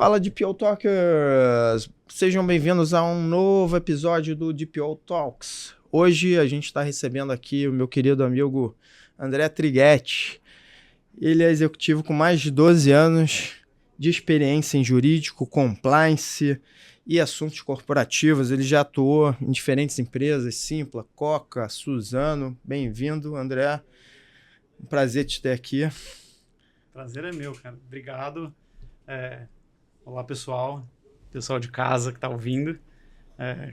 Fala DPO Talkers! Sejam bem-vindos a um novo episódio do DPO Talks. Hoje a gente está recebendo aqui o meu querido amigo André Trighetti. Ele é executivo com mais de 12 anos de experiência em jurídico, compliance e assuntos corporativos. Ele já atuou em diferentes empresas, Simpla, Coca, Suzano. Bem-vindo, André. Um prazer te ter aqui. Prazer é meu, cara. Obrigado. Olá, pessoal de casa que está ouvindo.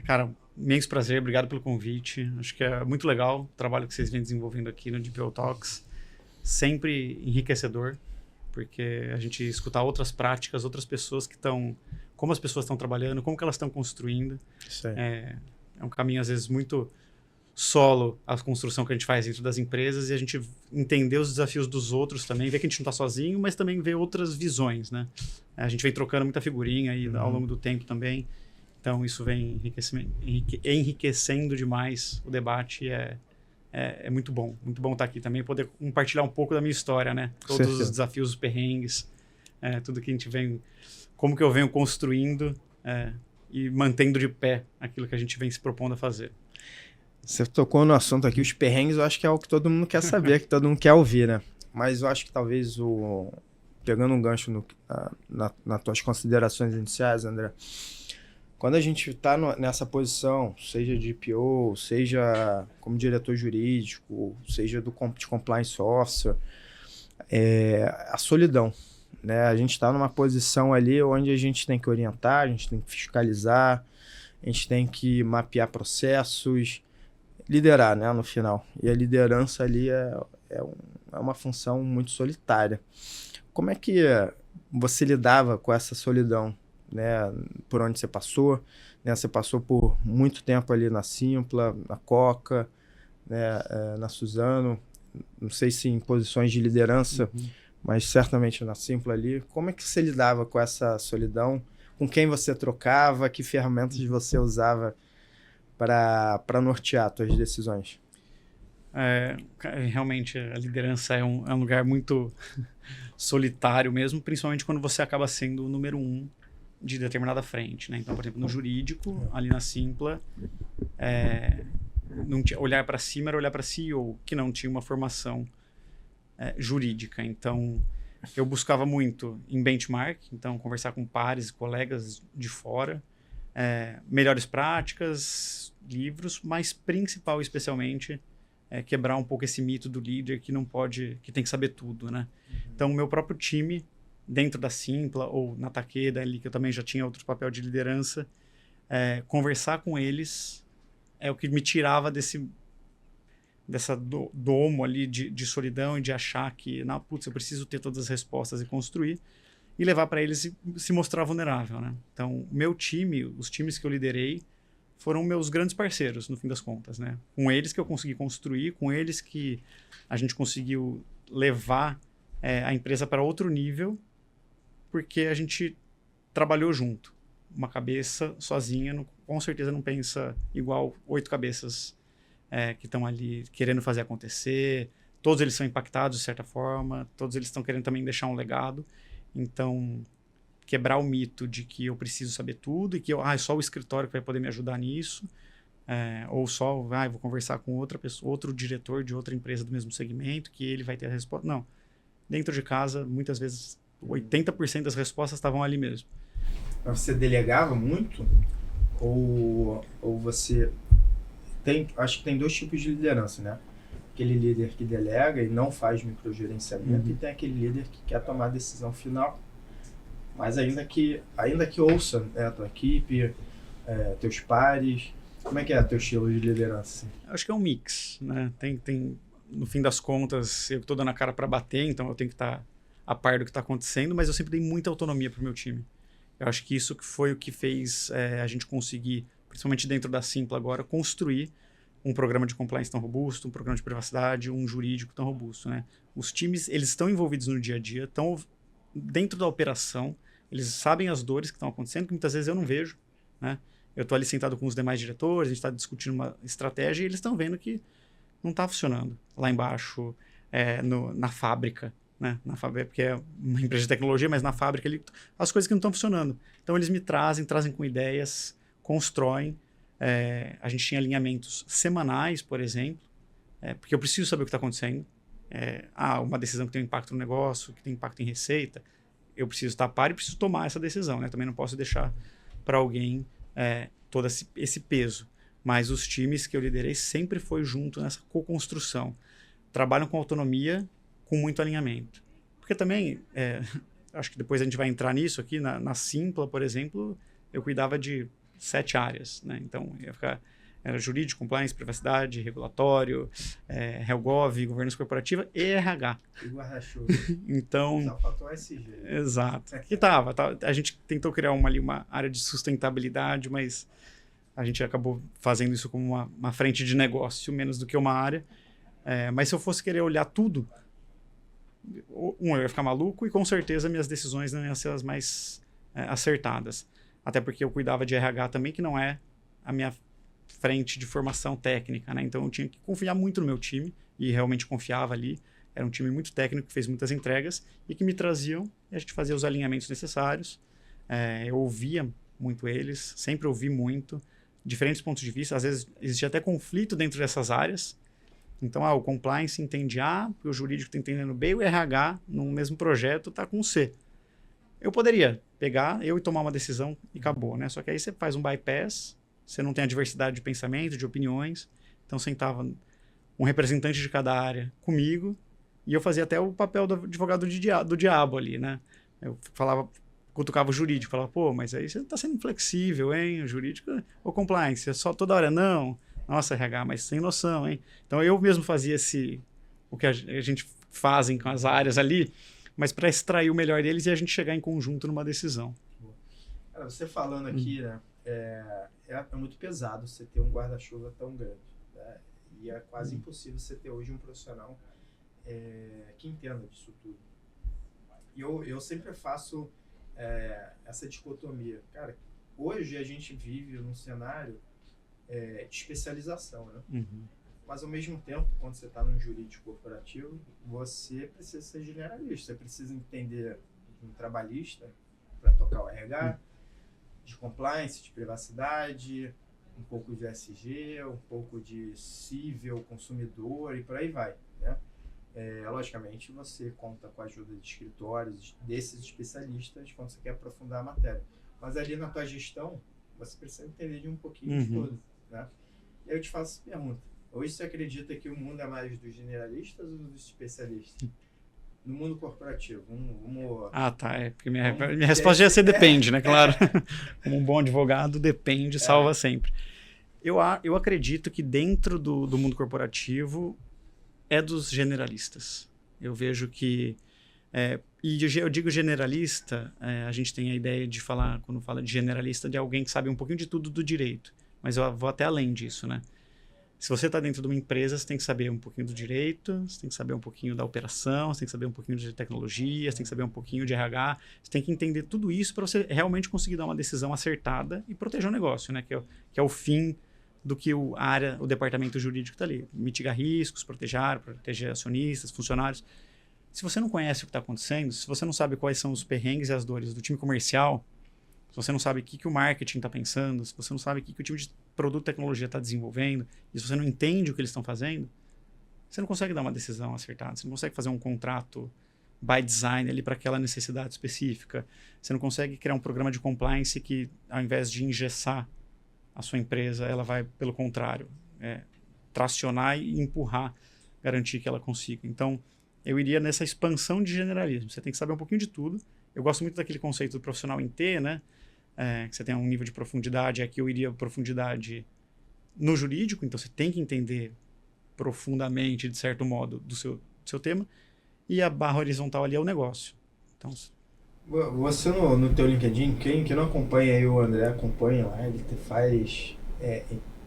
Cara, imenso prazer, obrigado pelo convite. Acho que é muito legal o trabalho que vocês vêm desenvolvendo aqui no DPO Talks. Sempre enriquecedor, porque a gente escutar outras práticas, outras pessoas que estão... Como as pessoas estão trabalhando, como que elas estão construindo. Isso aí. É um caminho, às vezes, muito solo a construção que a gente faz dentro das empresas e a gente entender os desafios dos outros também, ver que a gente não está sozinho, mas também ver outras visões, né? A gente vem trocando muita figurinha aí ao longo do tempo também, então isso vem enriquecendo demais o debate e é muito bom estar aqui também, poder compartilhar um pouco da minha história, né? Todos os desafios, os perrengues, tudo que a gente vem, como que eu venho construindo e mantendo de pé aquilo que a gente vem se propondo a fazer. Você tocou no assunto aqui, os perrengues, eu acho que é o que todo mundo quer saber, que todo mundo quer ouvir, né? Mas eu acho que talvez, pegando um gancho nas tuas considerações iniciais, André, quando a gente está nessa posição, seja de DPO, seja como diretor jurídico, seja de compliance officer, a solidão, né? A gente está numa posição ali onde a gente tem que orientar, a gente tem que fiscalizar, a gente tem que mapear processos, liderar, né, no final. E a liderança ali é uma função muito solitária. Como é que você lidava com essa solidão, né, por onde você passou? Né, você passou por muito tempo ali na Simpla, na Coca, né, na Suzano, não sei se em posições de liderança, mas certamente na Simpla ali. Como é que você lidava com essa solidão? Com quem você trocava? Que ferramentas você usava para nortear as tuas decisões? Realmente, a liderança é um lugar muito solitário mesmo, principalmente quando você acaba sendo o número 1 de determinada frente, né? Então, por exemplo, no jurídico, ali na Simpla, olhar para cima era olhar para CEO, que não tinha uma formação jurídica. Então, eu buscava muito em benchmark, então conversar com pares, colegas de fora, melhores práticas, livros, mas principal, especialmente, quebrar um pouco esse mito do líder que tem que saber tudo, né? Então, o meu próprio time, dentro da Simpla ou na Takeda, ali que eu também já tinha outro papel de liderança, conversar com eles é o que me tirava dessa domo ali de solidão e de achar que, não, putz, eu preciso ter todas as respostas e construir, e levar para eles e se mostrar vulnerável, né? Então, meu time, os times que eu liderei, foram meus grandes parceiros, no fim das contas, né? Com eles que eu consegui construir, com eles que a gente conseguiu levar a empresa para outro nível, porque a gente trabalhou junto. Uma cabeça sozinha, com certeza não pensa igual 8 cabeças que estão ali querendo fazer acontecer. Todos eles são impactados de certa forma, todos eles estão querendo também deixar um legado. Então, quebrar o mito de que eu preciso saber tudo e que é só o escritório que vai poder me ajudar nisso, ou só vou conversar com outra pessoa, outro diretor de outra empresa do mesmo segmento, que ele vai ter a resposta. Não. Dentro de casa, muitas vezes, 80% das respostas estavam ali mesmo. Mas você delegava muito? Ou você... Acho que tem 2 tipos de liderança, né? Aquele líder que delega e não faz microgerenciamento, e tem aquele líder que quer tomar a decisão final, mas ainda que ouça, né, a tua equipe, teus pares. Como é que é o teu estilo de liderança? Acho que é um mix, né? Tem no fim das contas, eu estou dando a cara para bater, então eu tenho que estar a par do que está acontecendo, mas eu sempre dei muita autonomia para o meu time. Eu acho que isso foi o que fez a gente conseguir, principalmente dentro da Simpla agora, construir um programa de compliance tão robusto, um programa de privacidade, um jurídico tão robusto, né? Os times, eles estão envolvidos no dia a dia, estão dentro da operação, eles sabem as dores que estão acontecendo, que muitas vezes eu não vejo, né? Eu estou ali sentado com os demais diretores, a gente está discutindo uma estratégia e eles estão vendo que não está funcionando lá embaixo, na fábrica, né, na fábrica, porque é uma empresa de tecnologia, mas na fábrica as coisas que não estão funcionando. Então eles me trazem com ideias, constroem. A gente tinha alinhamentos semanais, por exemplo, porque eu preciso saber o que está acontecendo. Uma decisão que tem um impacto no negócio, que tem impacto em receita, eu preciso estar a par e preciso tomar essa decisão, né? Também não posso deixar para alguém todo esse peso. Mas os times que eu liderei sempre foi junto nessa co-construção. Trabalham com autonomia, com muito alinhamento. Porque também, acho que depois a gente vai entrar nisso aqui, na Simpla, por exemplo, eu cuidava de 7 áreas, né? Então, era jurídico, compliance, privacidade, regulatório, HealthGov, governança corporativa e RH. E guarda-chuva. Então, só faltou SG. Exato. Que a gente tentou criar uma área de sustentabilidade, mas a gente acabou fazendo isso como uma frente de negócio, menos do que uma área. Mas se eu fosse querer olhar tudo, eu ia ficar maluco e com certeza minhas decisões não iam ser as mais acertadas. Até porque eu cuidava de RH também, que não é a minha frente de formação técnica, né? Então eu tinha que confiar muito no meu time e realmente confiava ali. Era um time muito técnico, que fez muitas entregas e que me traziam e a gente fazia os alinhamentos necessários. Eu ouvia muito eles, sempre ouvi muito, diferentes pontos de vista. Às vezes existia até conflito dentro dessas áreas. Então, o compliance entende A, o jurídico está entendendo B, e o RH, no mesmo projeto, está com C. Eu poderia pegar, eu e tomar uma decisão e acabou, né? Só que aí você faz um bypass, você não tem a diversidade de pensamento, de opiniões. Então, sentava um representante de cada área comigo e eu fazia até o papel do advogado do diabo ali, né? Eu cutucava o jurídico, falava, pô, mas aí você está sendo inflexível, hein? O jurídico, o compliance, é só toda hora, não. Nossa, RH, mas sem noção, hein? Então, eu mesmo fazia o que a gente fazem com as áreas ali, mas para extrair o melhor deles e a gente chegar em conjunto numa decisão. Cara, você falando aqui, né, é muito pesado você ter um guarda-chuva tão grande, né? E é quase impossível você ter hoje um profissional que entenda disso tudo. E eu sempre faço essa dicotomia. Cara, hoje a gente vive num cenário de especialização, né? Uhum. Mas ao mesmo tempo, quando você está num jurídico corporativo, você precisa ser generalista, você precisa entender de um trabalhista para tocar o RH, de compliance, de privacidade, um pouco de SG, um pouco de civil, consumidor e por aí vai, né? Logicamente, você conta com a ajuda de escritórios, desses especialistas, quando você quer aprofundar a matéria. Mas ali na tua gestão, você precisa entender de um pouquinho de tudo, né? E aí eu te faço essa pergunta. Hoje você acredita que o mundo é mais dos generalistas ou dos especialistas? No mundo corporativo, Porque minha resposta ia ser depende, né? Claro. Como um bom advogado, depende, salva sempre. Eu acredito que dentro do mundo corporativo é dos generalistas. Eu vejo que... e eu digo generalista, a gente tem a ideia de falar, quando fala de generalista, de alguém que sabe um pouquinho de tudo do direito. Mas eu vou até além disso, né? Se você está dentro de uma empresa, você tem que saber um pouquinho do direito, você tem que saber um pouquinho da operação, você tem que saber um pouquinho de tecnologia, você tem que saber um pouquinho de RH, você tem que entender tudo isso para você realmente conseguir dar uma decisão acertada e proteger o negócio, né? Que é o fim do que o departamento jurídico está ali. Mitigar riscos, proteger acionistas, funcionários. Se você não conhece o que está acontecendo, se você não sabe quais são os perrengues e as dores do time comercial, se você não sabe o que o marketing está pensando, se você não sabe o que o time de produto e tecnologia está desenvolvendo, e se você não entende o que eles estão fazendo, você não consegue dar uma decisão acertada, você não consegue fazer um contrato by design ali para aquela necessidade específica, você não consegue criar um programa de compliance que, ao invés de engessar a sua empresa, ela vai, pelo contrário, tracionar e empurrar, garantir que ela consiga. Então, eu iria nessa expansão de generalismo. Você tem que saber um pouquinho de tudo. Eu gosto muito daquele conceito do profissional em T, né? Que você tem um nível de profundidade. Aqui eu iria profundidade no jurídico, então você tem que entender profundamente, de certo modo, do seu tema. E a barra horizontal ali é o negócio. Então, você no teu LinkedIn, quem não acompanha aí o André, acompanha lá, ele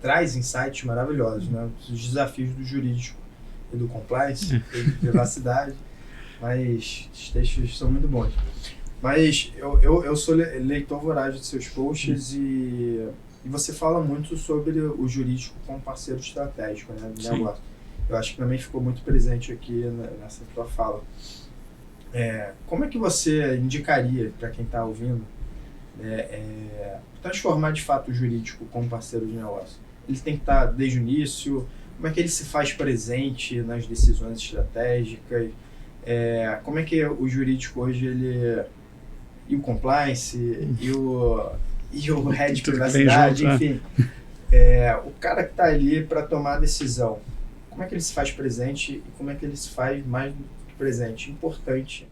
traz insights maravilhosos, né? Os desafios do jurídico e do compliance, e de privacidade, mas os textos são muito bons. Mas eu sou leitor voraz de seus posts e você fala muito sobre o jurídico como parceiro estratégico, né, do negócio. Eu acho que também ficou muito presente aqui nessa tua fala. Como é que você indicaria para quem está ouvindo transformar de fato o jurídico como parceiro de negócio? Ele tem que estar desde o início? Como é que ele se faz presente nas decisões estratégicas? Como é que o jurídico hoje, e o compliance, e o head de privacidade, enfim, o cara que está ali para tomar a decisão, como é que ele se faz presente e como é que ele se faz mais do que presente, importante,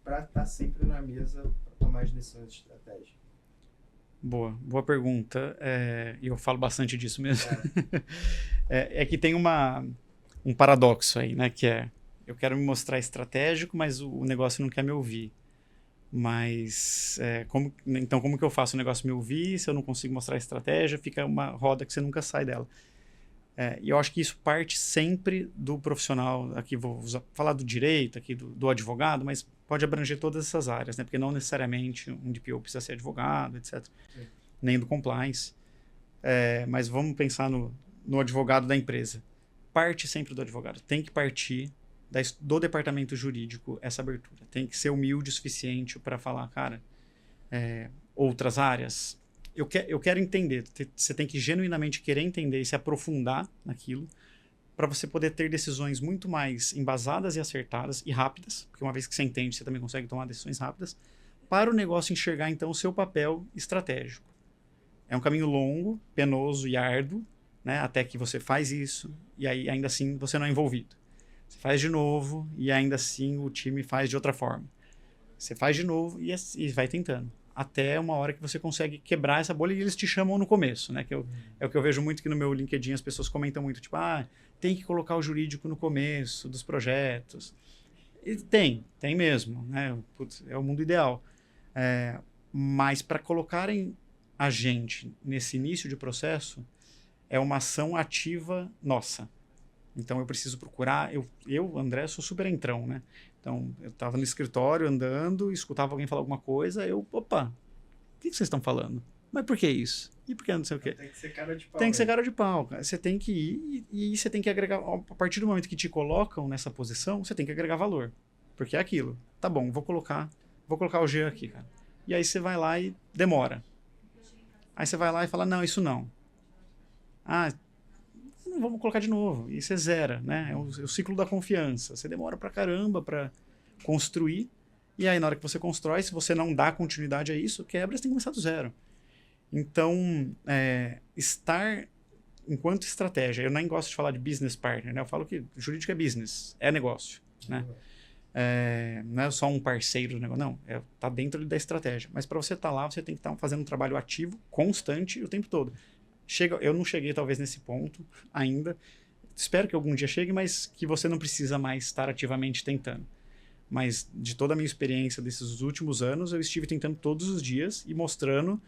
para estar sempre na mesa para tomar as decisões estratégicas? Boa pergunta. E eu falo bastante disso mesmo. É que tem um paradoxo aí, né? Que eu quero me mostrar estratégico, mas o negócio não quer me ouvir. Mas então como que eu faço o negócio me ouvir? Se eu não consigo mostrar a estratégia, fica uma roda que você nunca sai dela. E eu acho que isso parte sempre do profissional. Aqui vou falar do direito, aqui do advogado, mas pode abranger todas essas áreas, né? Porque não necessariamente um DPO precisa ser advogado, etc. Sim. Nem do compliance. Mas vamos pensar no advogado da empresa. Parte sempre do advogado. Tem que partir do departamento jurídico essa abertura. Tem que ser humilde o suficiente para falar, cara, outras áreas. Eu quero entender. Você tem que genuinamente querer entender e se aprofundar naquilo para você poder ter decisões muito mais embasadas e acertadas e rápidas, porque uma vez que você entende, você também consegue tomar decisões rápidas, para o negócio enxergar, então, o seu papel estratégico. É um caminho longo, penoso e árduo, né, até que você faz isso e aí ainda assim você não é envolvido. Você faz de novo e ainda assim o time faz de outra forma. Você faz de novo e vai tentando. Até uma hora que você consegue quebrar essa bolha e eles te chamam no começo, né? É o que eu vejo muito que no meu LinkedIn as pessoas comentam muito, tipo, tem que colocar o jurídico no começo dos projetos. E tem mesmo, né? Putz, é o mundo ideal. Mas para colocarem a gente nesse início de processo, é uma ação ativa nossa. Então eu preciso procurar, André, sou super entrão, né? Então eu estava no escritório andando, escutava alguém falar alguma coisa, opa, o que vocês estão falando? Mas por que isso? E por que não sei o quê? Tem que ser cara de pau. Tem que ser cara de pau, cara. Você tem que ir e você tem que agregar, a partir do momento que te colocam nessa posição, você tem que agregar valor. Porque é aquilo. Tá bom, vou colocar o G aqui, cara. E aí você vai lá e demora. Aí você vai lá e fala, não, isso não. Vamos colocar de novo. E você zera, né? É o ciclo da confiança. Você demora pra caramba pra construir. E aí, na hora que você constrói, se você não dá continuidade a isso, quebra, você tem que começar do zero. Então, estar enquanto estratégia, eu nem gosto de falar de business partner, né? Eu falo que jurídico é business, é negócio, né? Não é só um parceiro do negócio, não. Tá dentro da estratégia. Mas para você estar lá, você tem que estar fazendo um trabalho ativo, constante, o tempo todo. Eu não cheguei talvez nesse ponto ainda. Espero que algum dia chegue, mas que você não precisa mais estar ativamente tentando. Mas de toda a minha experiência desses últimos anos, eu estive tentando todos os dias e mostrando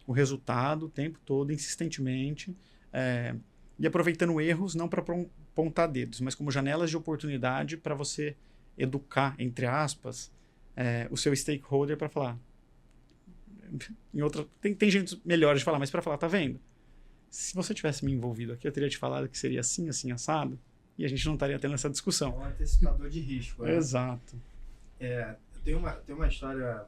o resultado o tempo todo, insistentemente, e aproveitando erros não para apontar dedos, mas como janelas de oportunidade para você educar, entre aspas, o seu stakeholder para falar. Tem gente melhores de falar, mas para falar, tá vendo? Se você tivesse me envolvido aqui, eu teria te falado que seria assim, assim, assado, e a gente não estaria tendo essa discussão. É um antecipador de risco, né? Exato. Tem uma história,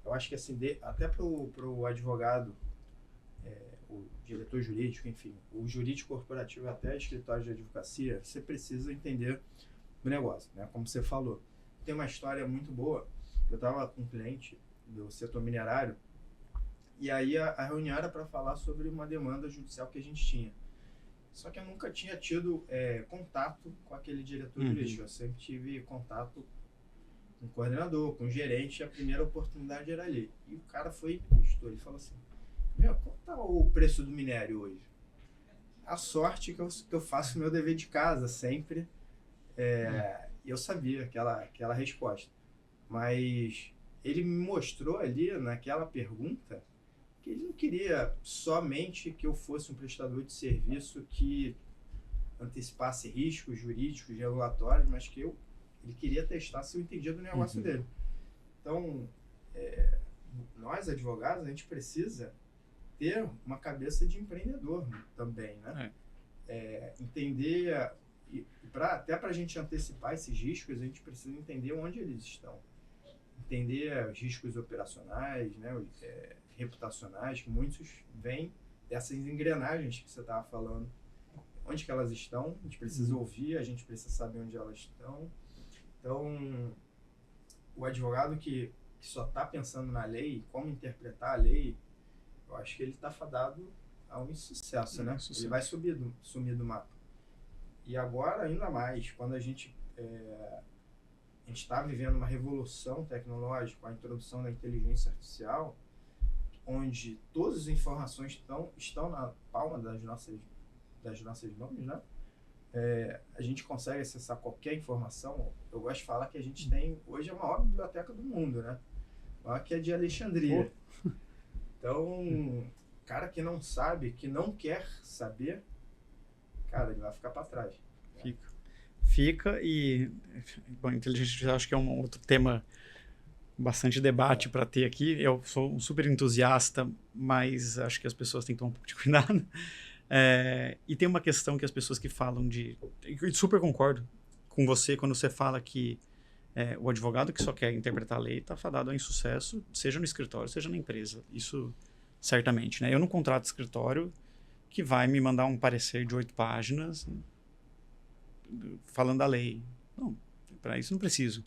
eu acho que assim, até pro advogado, o diretor jurídico, enfim, o jurídico corporativo até escritório de advocacia, você precisa entender o negócio, né? Como você falou. Tem uma história muito boa, eu estava com um cliente do setor minerário, e aí a reunião era para falar sobre uma demanda judicial que a gente tinha. Só que eu nunca tinha tido contato com aquele diretor jurídico. Eu sempre tive contato com o coordenador, com o gerente, e a primeira oportunidade era ali. E o cara foi e ele falou assim, qual tá o preço do minério hoje? A sorte que eu faço o meu dever de casa sempre. E eu sabia aquela resposta. Mas ele me mostrou ali, naquela pergunta, que ele não queria somente que eu fosse um prestador de serviço que antecipasse riscos jurídicos, regulatórios, mas que ele queria testar se eu entendia do negócio dele. Então, nós advogados, a gente precisa ter uma cabeça de empreendedor também, né? Entender Até para a gente antecipar esses riscos, a gente precisa entender onde eles estão. Entender os riscos operacionais, né, reputacionais, que muitos vêm dessas engrenagens que você estava falando. Onde que elas estão, a gente precisa ouvir, a gente precisa saber onde elas estão. Então, o advogado que só está pensando na lei, como interpretar a lei, eu acho que ele está fadado a um insucesso, né? Ele vai sumir do mapa. E agora, ainda mais, quando a gente está vivendo uma revolução tecnológica, com a introdução da inteligência artificial, onde todas as informações estão na palma das nossas mãos, né? A gente consegue acessar qualquer informação. Eu gosto de falar que a gente tem, hoje, a maior biblioteca do mundo, né? Maior que é de Alexandria. Então, cara que não sabe, que não quer saber, cara, ele vai ficar para trás. Fica e... Bom, inteligência artificial acho que é um outro tema bastante debate para ter aqui. Eu sou um super entusiasta, mas acho que as pessoas têm que tomar um pouco de cuidado. E tem uma questão que as pessoas que falam de... Eu super concordo com você quando você fala que o advogado que só quer interpretar a lei está fadado ao insucesso, seja no escritório, seja na empresa. Isso certamente, né? Eu não contrato escritório que vai me mandar um parecer de 8 páginas falando da lei. Não, para isso não preciso.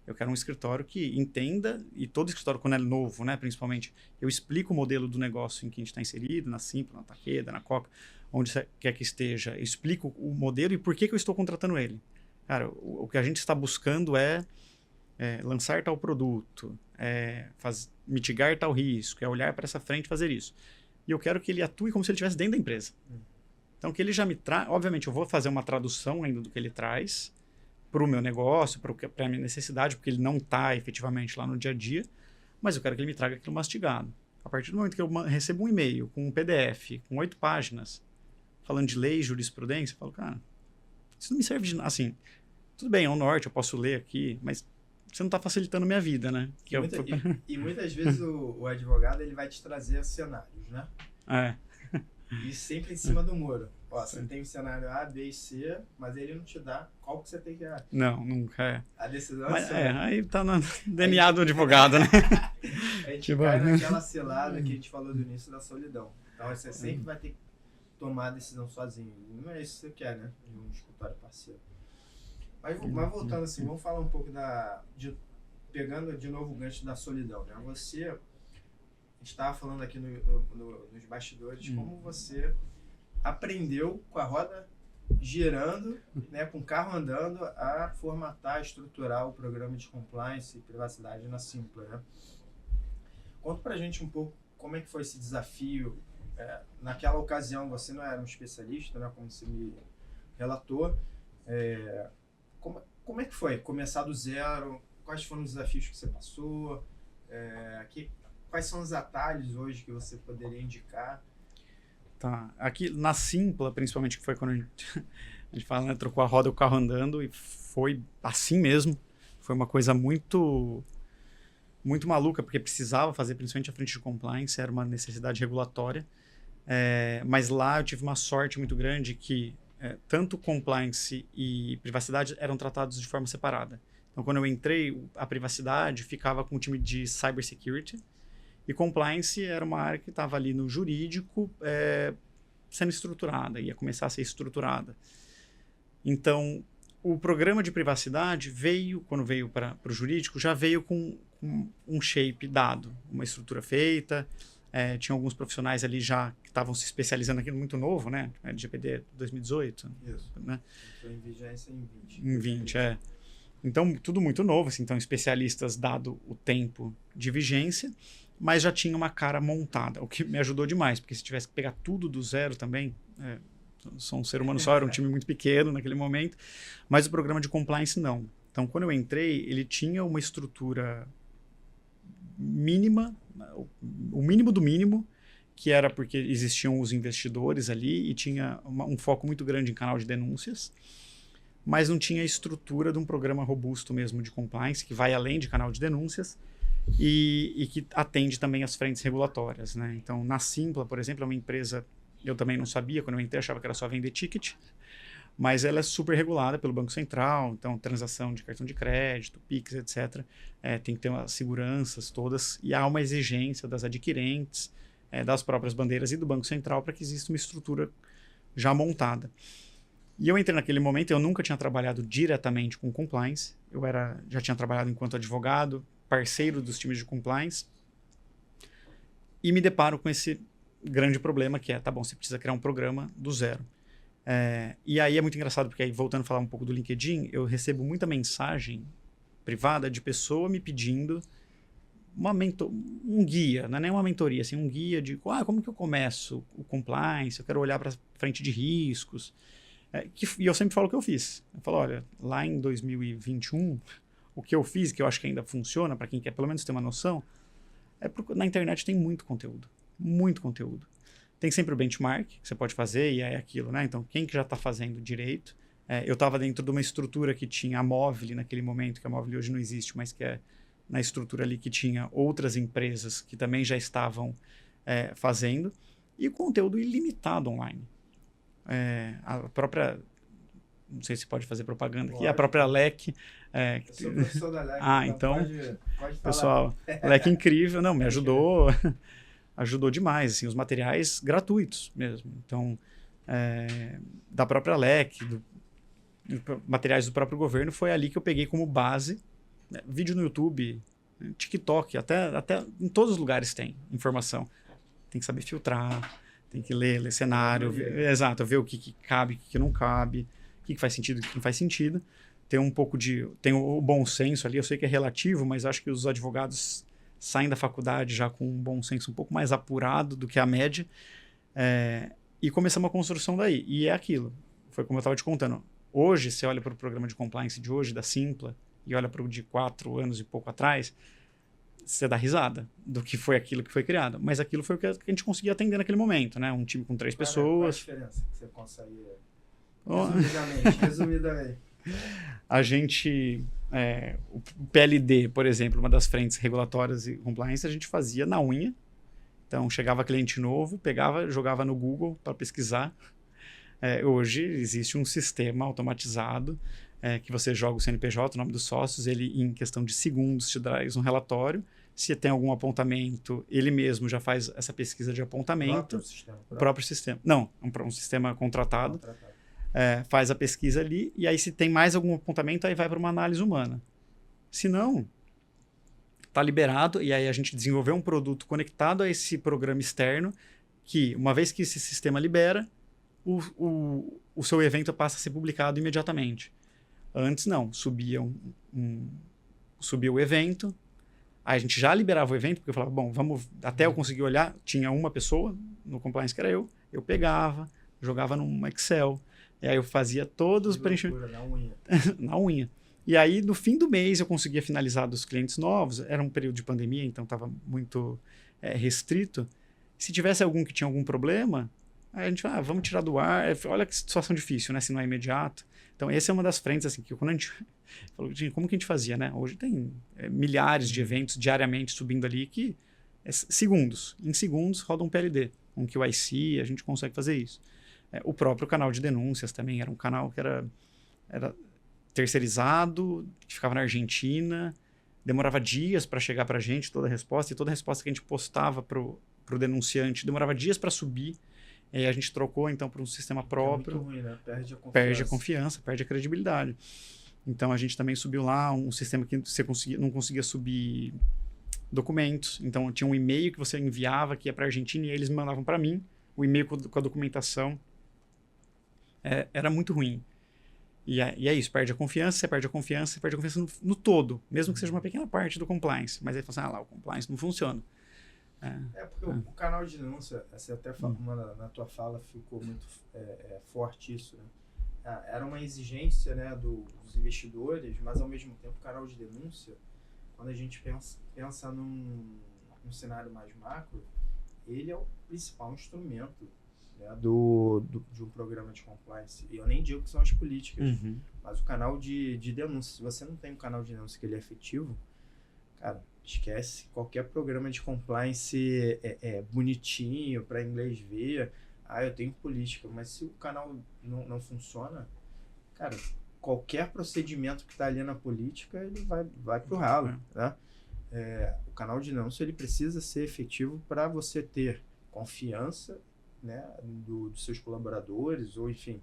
Eu quero um escritório que entenda, e todo escritório, quando é novo, né, principalmente, eu explico o modelo do negócio em que a gente está inserido, na Simpla, na Takeda, na Coca, onde quer que esteja. Eu explico o modelo e por que eu estou contratando ele. Cara, o que a gente está buscando é lançar tal produto, mitigar tal risco, é olhar para essa frente e fazer isso. E eu quero que ele atue como se ele estivesse dentro da empresa. Então, que ele já me traz... Obviamente, eu vou fazer uma tradução ainda do que ele traz para o meu negócio, para a minha necessidade, porque ele não está efetivamente lá no dia a dia, mas eu quero que ele me traga aquilo mastigado. A partir do momento que eu recebo um e-mail com um PDF, com 8 páginas, falando de lei, jurisprudência, eu falo, cara, isso não me serve de nada. Assim, tudo bem, é um norte, eu posso ler aqui, mas você não está facilitando a minha vida, né? E muitas vezes o advogado ele vai te trazer cenários, né? E sempre em cima do muro. Ó, você tem o cenário A, B e C, mas ele não te dá qual que você tem que ir. Não, nunca é. A decisão mas aí tá no DNA do advogado, né? A gente cai naquela cilada que a gente falou do início da solidão. Então você sempre vai ter que tomar a decisão sozinho. Não é isso que você quer, né? De um escritório parceiro. Mas voltando assim, vamos falar um pouco pegando de novo o gancho da solidão, né? Você estava falando aqui nos bastidores como você aprendeu com a roda girando, né, com o carro andando, a formatar, estruturar o programa de compliance e privacidade na Simpla, né? Conta pra gente um pouco como é que foi esse desafio. Naquela ocasião você não era um especialista, né, como você me relatou. Como é que foi começar do zero? Quais foram os desafios que você passou? Quais são os atalhos hoje que você poderia indicar? Tá. Aqui na Simpla, principalmente, que foi quando a gente fala, né, trocou a roda, o carro andando, e foi assim mesmo. Foi uma coisa muito, muito maluca, porque precisava fazer, principalmente a frente de compliance, era uma necessidade regulatória. Mas lá eu tive uma sorte muito grande que tanto compliance e privacidade eram tratados de forma separada. Então, quando eu entrei, a privacidade ficava com o time de cybersecurity, e compliance era uma área que estava ali no jurídico sendo estruturada, ia começar a ser estruturada. Então, o programa de privacidade quando veio para o jurídico, já veio com um shape dado, uma estrutura feita. Tinha alguns profissionais ali já que estavam se especializando naquilo muito novo, né? LGPD 2018. Isso. Né? Foi em vigência em 20. Em 20, Então, tudo muito novo, assim, então especialistas dado o tempo de vigência, mas já tinha uma cara montada, o que me ajudou demais, porque se tivesse que pegar tudo do zero também, sou um ser humano só, era um time muito pequeno naquele momento, mas o programa de compliance não. Então, quando eu entrei, ele tinha uma estrutura mínima, o mínimo do mínimo, que era porque existiam os investidores ali e tinha um foco muito grande em canal de denúncias, mas não tinha a estrutura de um programa robusto mesmo de compliance, que vai além de canal de denúncias e que atende também as frentes regulatórias, né? Então, na Simpla, por exemplo, é uma empresa, eu também não sabia, quando eu entrei achava que era só vender ticket, mas ela é super regulada pelo Banco Central, então transação de cartão de crédito, Pix, etc. Tem que ter as seguranças todas, e há uma exigência das adquirentes, das próprias bandeiras e do Banco Central para que exista uma estrutura já montada. E eu entrei naquele momento, eu nunca tinha trabalhado diretamente com compliance, já tinha trabalhado enquanto advogado, parceiro dos times de compliance, e me deparo com esse grande problema que tá bom, você precisa criar um programa do zero. E aí é muito engraçado, porque aí, voltando a falar um pouco do LinkedIn, eu recebo muita mensagem privada de pessoa me pedindo um guia, não é nem uma mentoria, assim, um guia de como que eu começo o compliance, eu quero olhar para frente de riscos. E eu sempre falo o que eu fiz. Eu falo, olha, lá em 2021, o que eu fiz, que eu acho que ainda funciona, para quem quer pelo menos ter uma noção, na internet tem muito conteúdo. Muito conteúdo. Tem sempre o benchmark que você pode fazer e é aquilo, né? Então, quem que já está fazendo direito? Eu estava dentro de uma estrutura que tinha a Movile naquele momento, que a Movile hoje não existe, mas que é na estrutura ali que tinha outras empresas que também já estavam fazendo, e conteúdo ilimitado online. A própria, não sei se pode fazer propaganda aqui, a própria LEC. Eu sou professor da LEC. Então pode falar. Pessoal, LEC incrível, não, me ajudou, ajudou demais, assim, os materiais gratuitos mesmo. Então, da própria LEC, materiais do próprio governo, foi ali que eu peguei como base, vídeo no YouTube, TikTok, até em todos os lugares tem informação. Tem que saber filtrar, tem que ler cenário, exato, ver o que cabe, o que não cabe, o que faz sentido, o que não faz sentido. Tem o bom senso ali, eu sei que é relativo, mas acho que os advogados saem da faculdade já com um bom senso um pouco mais apurado do que a média, e começamos a construção daí. E é aquilo, foi como eu estava te contando. Hoje, você olha para o programa de compliance de hoje, da Simpla, e olha para o de 4 anos e pouco atrás, você dá risada do que foi aquilo que foi criado. Mas aquilo foi o que a gente conseguia atender naquele momento, né? Um time com 3 pessoas. Qual a diferença que você consegue... Resumidamente. A gente... o PLD, por exemplo, uma das frentes regulatórias e compliance, a gente fazia na unha. Então, chegava cliente novo, pegava, jogava no Google para pesquisar. Hoje, existe um sistema automatizado que você joga o CNPJ, o nome dos sócios, ele em questão de segundos te traz um relatório. Se tem algum apontamento, ele mesmo já faz essa pesquisa de apontamento. O próprio sistema. Não, um sistema contratado. Faz a pesquisa ali, e aí se tem mais algum apontamento, aí vai para uma análise humana. Se não, está liberado, e aí a gente desenvolveu um produto conectado a esse programa externo, que uma vez que esse sistema libera, o seu evento passa a ser publicado imediatamente. Antes não, subia o evento, aí a gente já liberava o evento, porque eu falava, bom, até eu conseguir olhar, tinha uma pessoa no compliance que era eu pegava, jogava num Excel, e aí eu fazia todos os preenchimentos na unha. E aí, no fim do mês, eu conseguia finalizar dos clientes novos, era um período de pandemia, então estava muito restrito. Se tivesse algum que tinha algum problema, aí a gente fala, vamos tirar do ar, olha que situação difícil, né, se não é imediato. Então, essa é uma das frentes, assim, que quando a gente falou, como que a gente fazia, né? Hoje tem milhares de eventos diariamente subindo ali que em segundos roda um PLD, um QIC, a gente consegue fazer isso. O próprio canal de denúncias também era um canal que era terceirizado, que ficava na Argentina, demorava dias para chegar para a gente toda a resposta, e toda a resposta que a gente postava para o denunciante demorava dias para subir. E aí a gente trocou, então, para um sistema próprio. É muito ruim, né? Perde a confiança, perde a credibilidade. Então, a gente também subiu lá um sistema que você não conseguia subir documentos. Então, tinha um e-mail que você enviava, que ia para a Argentina, e eles me mandavam para mim, o e-mail com a documentação. Era muito ruim. E é isso, perde a confiança, você perde a confiança no todo, mesmo que seja uma pequena parte do compliance. Mas aí você fala assim, o compliance não funciona. Porque o canal de denúncia, você até na tua fala ficou muito forte isso, né? Era uma exigência, né, dos investidores, mas ao mesmo tempo o canal de denúncia, quando a gente pensa num cenário mais macro, ele é o principal instrumento, né, de um programa de compliance. E eu nem digo que são as políticas, mas o canal de denúncia. Se você não tem um canal de denúncia que ele é efetivo, cara, esquece qualquer programa de compliance bonitinho para inglês ver. Eu tenho política, mas se o canal não funciona, cara, qualquer procedimento que está ali na política, ele vai para o ralo, né? O canal de denúncia, ele precisa ser efetivo para você ter confiança, né, dos seus colaboradores, ou enfim,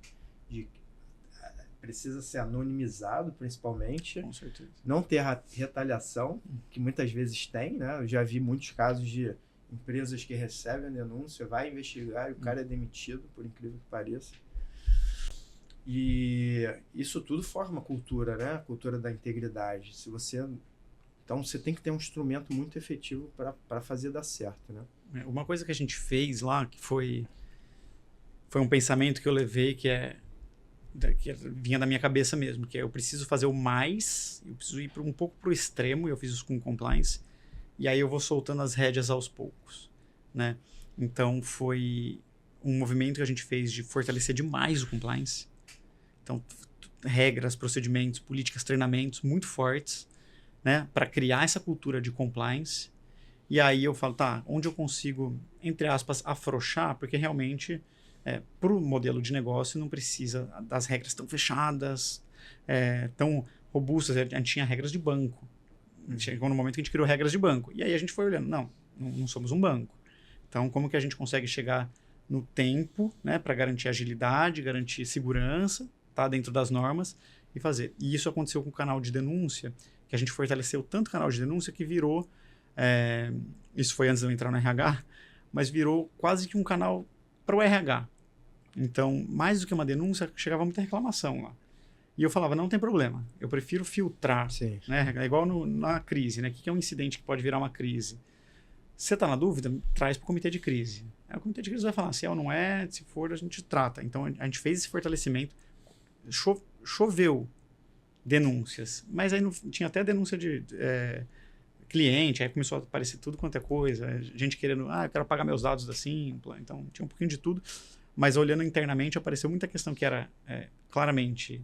precisa ser anonimizado, principalmente. Com certeza. Não ter retaliação, que muitas vezes tem, né? Eu já vi muitos casos de empresas que recebem a denúncia, vai investigar e o cara é demitido, por incrível que pareça. E isso tudo forma cultura, né? A cultura da integridade. Então você tem que ter um instrumento muito efetivo para fazer dar certo, né? Uma coisa que a gente fez lá, que foi um pensamento que eu levei, que vinha da minha cabeça mesmo, que é eu preciso fazer o mais, eu preciso ir um pouco para o extremo, e eu fiz isso com compliance, e aí eu vou soltando as rédeas aos poucos, né? Então foi um movimento que a gente fez de fortalecer demais o compliance. Então, regras, procedimentos, políticas, treinamentos muito fortes, né, para criar essa cultura de compliance. E aí eu falo, tá, onde eu consigo, entre aspas, afrouxar, porque realmente, para o modelo de negócio, não precisa das regras tão fechadas, tão robustas. A gente tinha regras de banco. Chegou no momento que a gente criou regras de banco. E aí a gente foi olhando, não somos um banco. Então, como que a gente consegue chegar no tempo, né, para garantir agilidade, garantir segurança, tá dentro das normas e fazer. E isso aconteceu com o canal de denúncia, que a gente fortaleceu tanto o canal de denúncia que virou, isso foi antes de eu entrar no RH, mas virou quase que um canal para o RH. Então, mais do que uma denúncia, chegava muita reclamação lá. E eu falava, não tem problema, eu prefiro filtrar. Sim. Né? É igual na crise, né? O que é um incidente que pode virar uma crise? Se você está na dúvida, traz para o comitê de crise. Aí o comitê de crise vai falar se é ou não é, se for, a gente trata. Então, a gente fez esse fortalecimento, choveu denúncias, mas aí tinha até denúncia de cliente, aí começou a aparecer tudo quanto é coisa, gente querendo, eu quero pagar meus dados da Simpla, então tinha um pouquinho de tudo, mas olhando internamente apareceu muita questão que era claramente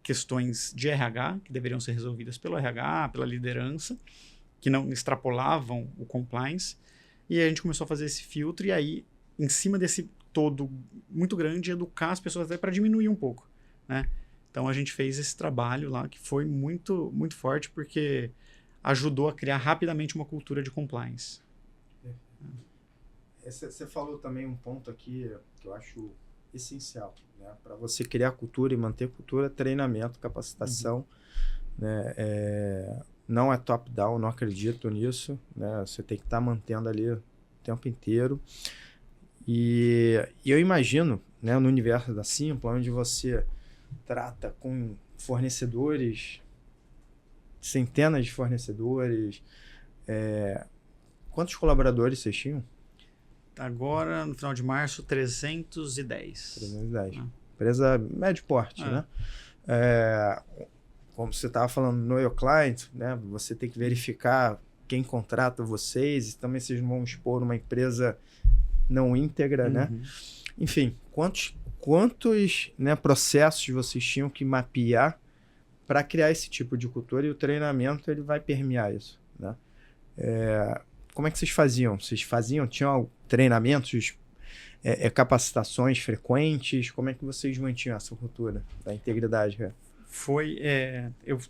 questões de RH, que deveriam ser resolvidas pelo RH, pela liderança, que não extrapolavam o compliance, e aí a gente começou a fazer esse filtro, e aí, em cima desse todo muito grande, educar as pessoas até para diminuir um pouco, né? Então a gente fez esse trabalho lá, que foi muito, muito forte, porque ajudou a criar rapidamente uma cultura de compliance. Você falou também um ponto aqui que eu acho essencial, né? Para você criar cultura e manter cultura, treinamento, capacitação, né? Não é top-down, não acredito nisso, né? Você tem que estar mantendo ali o tempo inteiro. E eu imagino, né, no universo da Simpla, onde você trata com fornecedores, centenas de fornecedores, quantos colaboradores vocês tinham? Agora, no final de março, 310. 310. Empresa médio porte, né? Como você estava falando, no your client, né? Você tem que verificar quem contrata vocês, e também vocês não vão expor uma empresa não íntegra, né? Enfim, quantos né, processos vocês tinham que mapear para criar esse tipo de cultura, e o treinamento ele vai permear isso, né? Como é que vocês faziam? Tinham treinamentos, capacitações frequentes? Como é que vocês mantinham essa cultura da integridade? Foi,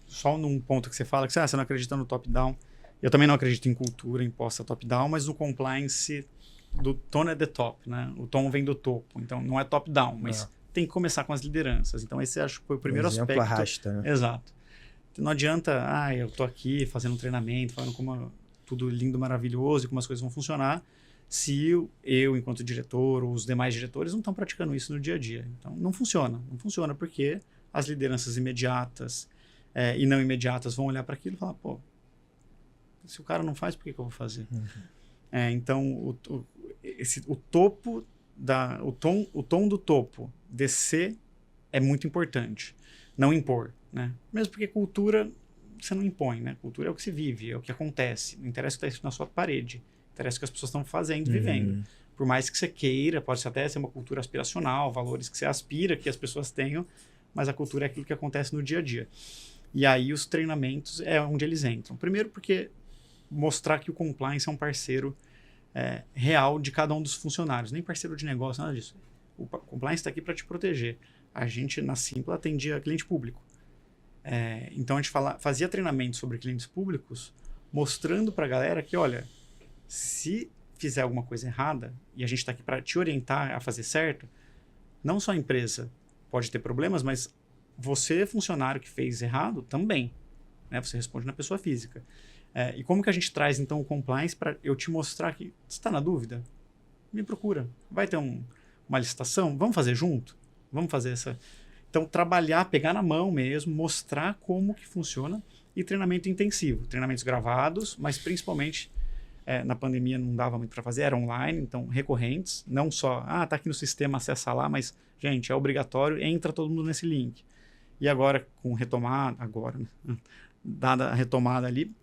só num ponto que você fala, que você não acredita no top-down. Eu também não acredito em cultura imposta top-down, mas no compliance do tone at the top, né? O tom vem do topo, então não é top-down, mas tem que começar com as lideranças. Então esse acho que foi o primeiro aspecto. Arrasta, né? Exato. Não adianta, eu tô aqui fazendo um treinamento, falando como tudo lindo, maravilhoso e como as coisas vão funcionar, se eu, enquanto diretor, ou os demais diretores não estão praticando isso no dia a dia. Então não funciona. Não funciona porque as lideranças imediatas e não imediatas vão olhar para aquilo e falar, pô, se o cara não faz, por que eu vou fazer? Então, o tom do topo descer é muito importante. Não impor, né? Mesmo porque cultura você não impõe, né? Cultura é o que se vive, é o que acontece. Não interessa o que está escrito na sua parede. Interessa o que as pessoas estão fazendo, vivendo. Por mais que você queira, pode até ser uma cultura aspiracional, valores que você aspira que as pessoas tenham, mas a cultura é aquilo que acontece no dia a dia. E aí os treinamentos é onde eles entram. Primeiro porque mostrar que o compliance é um parceiro real de cada um dos funcionários. Nem parceiro de negócio, nada disso. O compliance está aqui para te proteger. A gente, na Simpla, atendia cliente público. Então, a gente fazia treinamento sobre clientes públicos, mostrando para a galera que, olha, se fizer alguma coisa errada, e a gente está aqui para te orientar a fazer certo, não só a empresa pode ter problemas, mas você, funcionário que fez errado, também. Né? Você responde na pessoa física. E como que a gente traz, então, o compliance para eu te mostrar que você está na dúvida? Me procura. Vai ter uma licitação? Vamos fazer junto? Vamos fazer essa... Então, trabalhar, pegar na mão mesmo, mostrar como que funciona e treinamento intensivo. Treinamentos gravados, mas principalmente na pandemia não dava muito para fazer, era online, então recorrentes, não só, tá aqui no sistema, acessa lá, mas, gente, é obrigatório, entra todo mundo nesse link. E agora, com retomada, né? Dada a retomada ali,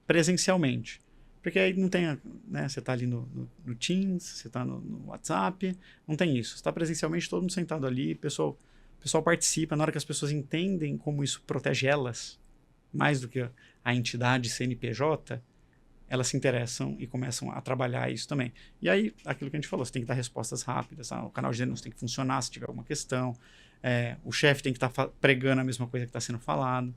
presencialmente. Porque aí não tem, né? Você está ali no Teams, você está no WhatsApp, não tem isso. Você está presencialmente, todo mundo sentado ali, o pessoal participa. Na hora que as pessoas entendem como isso protege elas, mais do que a entidade CNPJ, elas se interessam e começam a trabalhar isso também. E aí, aquilo que a gente falou, você tem que dar respostas rápidas, o canal de denúncia tem que funcionar se tiver alguma questão, o chefe tem que estar pregando a mesma coisa que está sendo falado.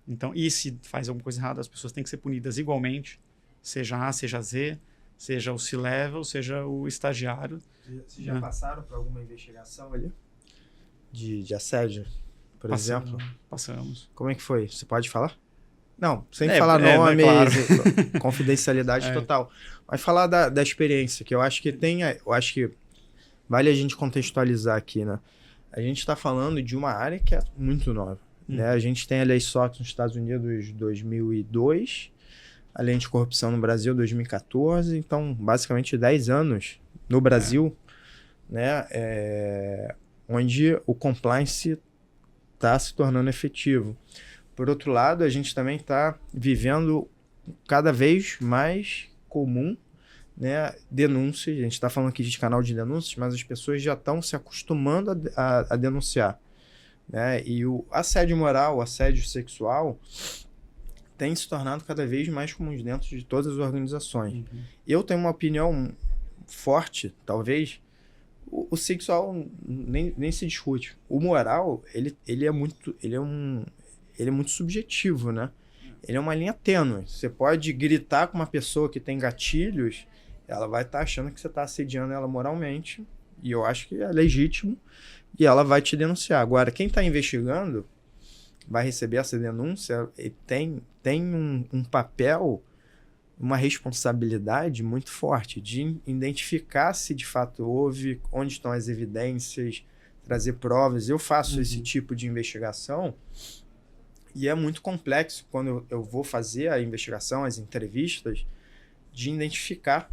Então, e se faz alguma coisa errada, as pessoas têm que ser punidas igualmente, seja A, seja Z, seja o C-Level, seja o estagiário. Vocês já passaram por alguma investigação ali? De assédio, por exemplo? Passamos. Como é que foi? Você pode falar? Não, sem falar nomes, claro. Confidencialidade total. Mas falar da experiência, que eu acho que vale a gente contextualizar aqui, né? A gente está falando de uma área que é muito nova. Né? A gente tem a lei SOX nos Estados Unidos 2002, a lei de corrupção no Brasil 2014, então basicamente 10 anos no Brasil, né? Onde o compliance está se tornando efetivo. Por outro lado, a gente também está vivendo cada vez mais comum, né, denúncias. A gente está falando aqui de canal de denúncias, mas as pessoas já estão se acostumando a denunciar. Né? E o assédio moral, o assédio sexual tem se tornado cada vez mais comum dentro de todas as organizações. Eu tenho uma opinião forte, talvez. O sexual nem se discute. O moral, ele é muito subjetivo, né? Ele é uma linha tênue. Você pode gritar com uma pessoa que tem gatilhos, ela vai estar achando que você está assediando ela moralmente, e eu acho que é legítimo, e ela vai te denunciar. Agora, quem está investigando vai receber essa denúncia e tem um papel, uma responsabilidade muito forte de identificar se de fato houve, onde estão as evidências, trazer provas. Eu faço esse tipo de investigação e é muito complexo quando eu vou fazer a investigação, as entrevistas, de identificar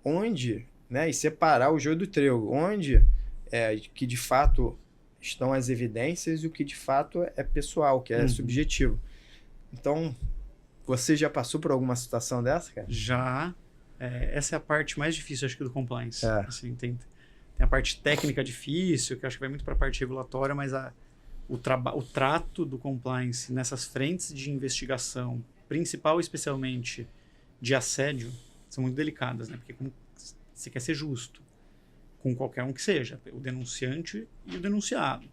onde, né, e separar o joio do trigo, onde que de fato estão as evidências e o que de fato é pessoal, que é subjetivo. Então, você já passou por alguma situação dessa, cara? Já. Essa é a parte mais difícil, acho que, do compliance. Assim, tem a parte técnica difícil, que acho que vai muito para a parte regulatória, mas o trato do compliance nessas frentes de investigação, principal especialmente de assédio, são muito delicadas, né? Porque você quer ser justo com qualquer um que seja, o denunciante e o denunciado.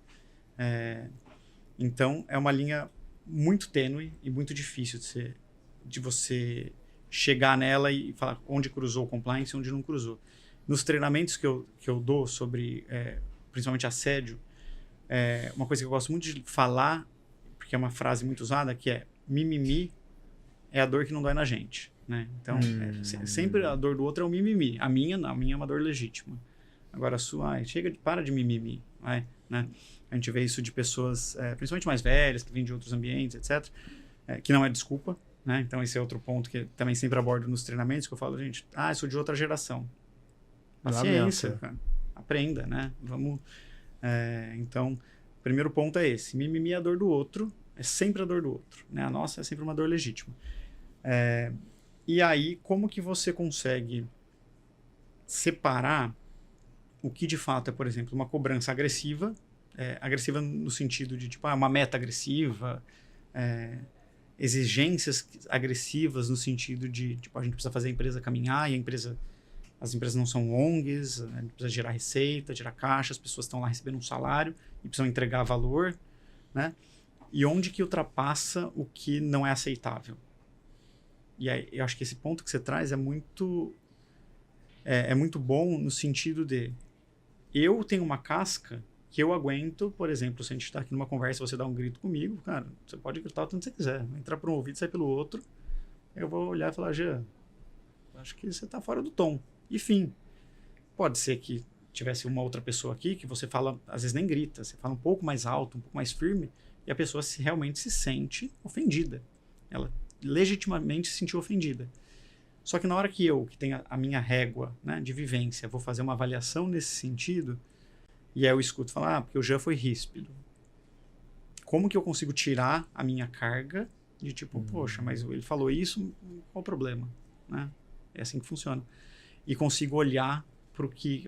Então, é uma linha muito tênue e muito difícil de você chegar nela e falar onde cruzou o compliance e onde não cruzou. Nos treinamentos que eu dou sobre, principalmente assédio, uma coisa que eu gosto muito de falar, porque é uma frase muito usada, que é mimimi é a dor que não dói na gente. Né? Então, sempre a dor do outro é o mimimi. A minha é uma dor legítima. Agora a sua, para de mimimi. Né? A gente vê isso de pessoas, principalmente mais velhas, que vêm de outros ambientes, etc., que não é desculpa. Né? Então, esse é outro ponto que também sempre abordo nos treinamentos, que eu falo, gente, eu sou de outra geração. Paciência, cara. Aprenda, né? Vamos... então, o primeiro ponto é esse. Mimimi é a dor do outro, é sempre a dor do outro. Né? A nossa é sempre uma dor legítima. E aí, como que você consegue separar o que de fato é, por exemplo, uma cobrança agressiva, agressiva no sentido de, tipo, uma meta agressiva, exigências agressivas no sentido de, tipo, a gente precisa fazer a empresa caminhar e a empresa As empresas não são ONGs, né? Precisa gerar receita, gerar caixa, as pessoas estão lá recebendo um salário e precisam entregar valor, né? E onde que ultrapassa o que não é aceitável? E aí, eu acho que esse ponto que você traz é muito bom no sentido de eu tenho uma casca que eu aguento, por exemplo, se a gente está aqui numa conversa e você dá um grito comigo, cara, você pode gritar o tanto que você quiser, entrar por um ouvido e sair pelo outro, eu vou olhar e falar, Jean, acho que você está fora do tom. E fim. Pode ser que tivesse uma outra pessoa aqui que você fala, às vezes nem grita, você fala um pouco mais alto, um pouco mais firme, e a pessoa realmente se sente ofendida. Ela legitimamente se sentiu ofendida. Só que na hora que tenho a minha régua, né, de vivência, vou fazer uma avaliação nesse sentido, e aí eu escuto falar, porque o Jean foi ríspido. Como que eu consigo tirar a minha carga de tipo, poxa, mas ele falou isso, qual o problema? Né? É assim que funciona. E consigo olhar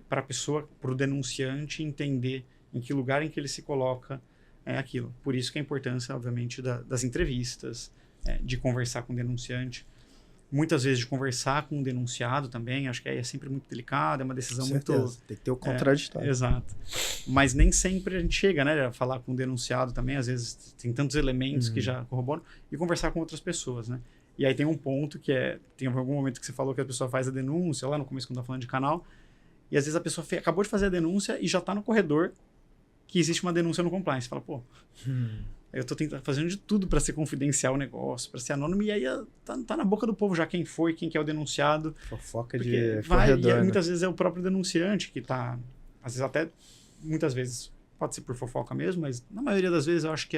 para a pessoa, para o denunciante, entender em que lugar em que ele se coloca aquilo. Por isso que a importância, obviamente, das entrevistas, de conversar com o denunciante. Muitas vezes de conversar com o denunciado também, acho que é sempre muito delicado, é uma decisão muito... Tem que ter o contraditório. Exato. Mas nem sempre a gente chega, né, a falar com o denunciado também, às vezes tem tantos elementos que já corroboram, e conversar com outras pessoas, né? E aí tem um ponto que tem algum momento que você falou que a pessoa faz a denúncia, lá no começo quando tá falando de canal, e às vezes a pessoa acabou de fazer a denúncia e já tá no corredor que existe uma denúncia no compliance. Você fala, pô... Eu tô fazendo de tudo para ser confidencial o negócio, para ser anônimo, e aí tá na boca do povo já quem foi, quem que é o denunciado. Fofoca porque de corredor, né? Muitas vezes é o próprio denunciante que tá, às vezes até, muitas vezes, pode ser por fofoca mesmo, mas na maioria das vezes eu acho que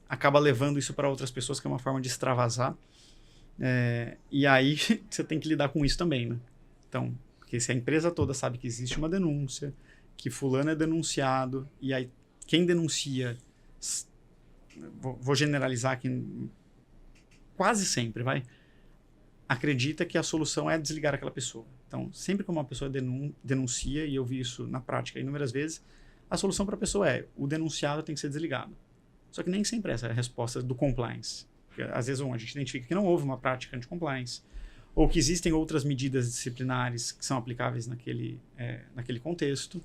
acaba levando isso para outras pessoas, que é uma forma de extravasar. E aí você tem que lidar com isso também, né? Então, porque se a empresa toda sabe que existe uma denúncia, que fulano é denunciado, e aí quem denuncia... Vou generalizar aqui, quase sempre, acredita que a solução é desligar aquela pessoa. Então, sempre que uma pessoa denuncia, e eu vi isso na prática inúmeras vezes, a solução para a pessoa o denunciado tem que ser desligado. Só que nem sempre essa é a resposta do compliance. Porque, às vezes, a gente identifica que não houve uma prática anti-compliance, ou que existem outras medidas disciplinares que são aplicáveis naquele contexto.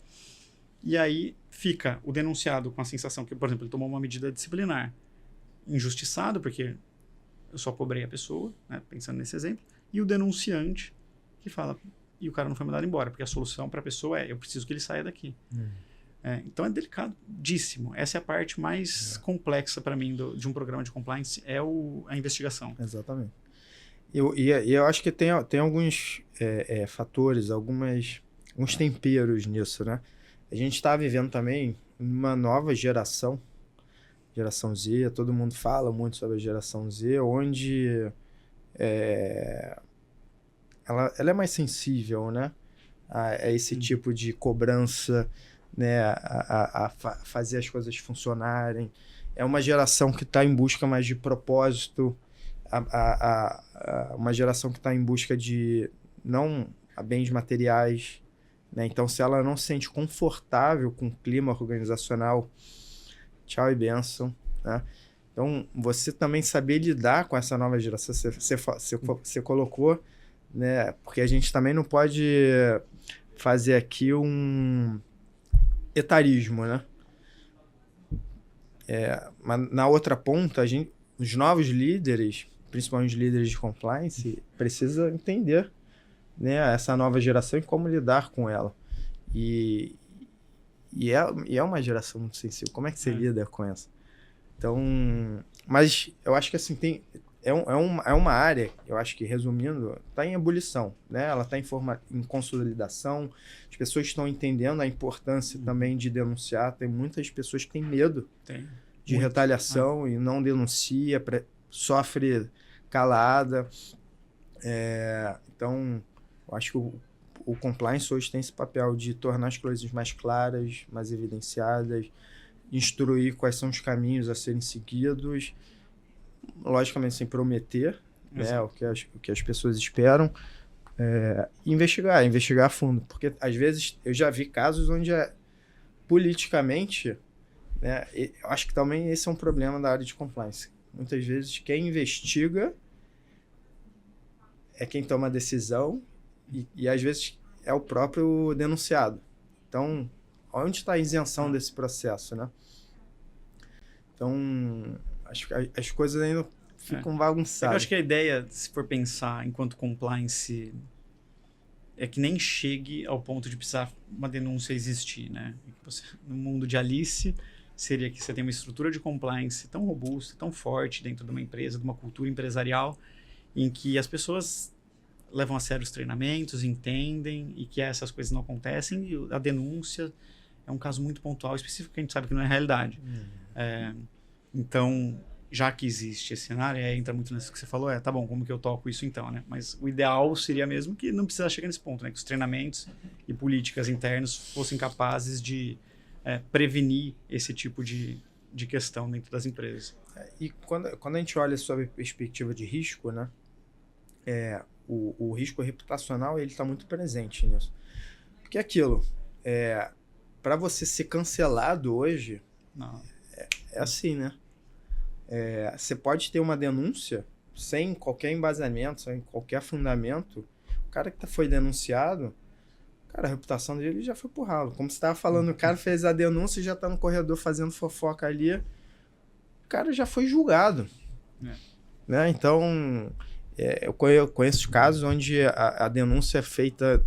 E aí fica o denunciado com a sensação que, por exemplo, ele tomou uma medida disciplinar injustiçado, porque eu só cobrei a pessoa, né, pensando nesse exemplo, e o denunciante que fala, e o cara não foi mandado embora, porque a solução para a pessoa eu preciso que ele saia daqui. Então é delicadíssimo. Essa é a parte mais complexa para mim de um programa de compliance, a investigação. Exatamente. Eu acho que tem alguns fatores, alguns temperos nisso, né? A gente está vivendo também uma nova geração Z, todo mundo fala muito sobre a geração Z, onde ela é mais sensível, né, a esse tipo de cobrança, né, a fazer as coisas funcionarem. É uma geração que está em busca mais de propósito, uma geração que está em busca de não bens materiais, né? Então, se ela não se sente confortável com o clima organizacional, tchau e bênção, né? Então, você também saber lidar com essa nova geração, você colocou, né? Porque a gente também não pode fazer aqui um etarismo, né? Mas na outra ponta, os novos líderes, principalmente os líderes de compliance, precisam entender, né, essa nova geração e como lidar com ela. E é uma geração muito sensível. Como é que você lida com essa? Então, mas eu acho que assim, é uma área, eu acho que, resumindo, está em ebulição, né? Ela está em consolidação, as pessoas estão entendendo a importância também de denunciar. Tem muitas pessoas que têm medo de retaliação e não denuncia, sofre calada. Então, eu acho que o compliance hoje tem esse papel de tornar as coisas mais claras, mais evidenciadas, instruir quais são os caminhos a serem seguidos, logicamente sem prometer, né, o que as pessoas esperam, investigar a fundo, porque às vezes eu já vi casos onde politicamente, né, eu acho que também esse é um problema da área de compliance. Muitas vezes quem investiga é quem toma a decisão E às vezes é o próprio denunciado. Então, onde está a isenção desse processo, né? Então, as coisas ainda ficam Eu bagunçadas. acho que a ideia, se for pensar enquanto compliance, é que nem chegue ao ponto de precisar uma denúncia existir, né? No mundo de Alice, seria que você tem uma estrutura de compliance tão robusta, tão forte dentro de uma empresa, de uma cultura empresarial, em que as pessoas levam a sério os treinamentos, entendem, e que essas coisas não acontecem, e a denúncia é um caso muito pontual, específico, que a gente sabe que não é realidade. Então, já que existe esse cenário, entra muito nisso que você falou, tá bom, como que eu toco isso então, né? Mas o ideal seria mesmo que não precisasse chegar nesse ponto, né? Que os treinamentos e políticas internas fossem capazes de prevenir esse tipo de questão dentro das empresas. E quando a gente olha sobre a perspectiva de risco, né? O risco reputacional, ele está muito presente nisso. Porque aquilo, para você ser cancelado hoje, Não. é assim, né? Você pode ter uma denúncia sem qualquer embasamento, sem qualquer fundamento. O cara que foi denunciado, cara, a reputação dele já foi pro ralo. Como você estava falando, o cara fez a denúncia e já está no corredor fazendo fofoca ali. O cara já foi julgado. Né? Então, eu conheço casos onde a denúncia é feita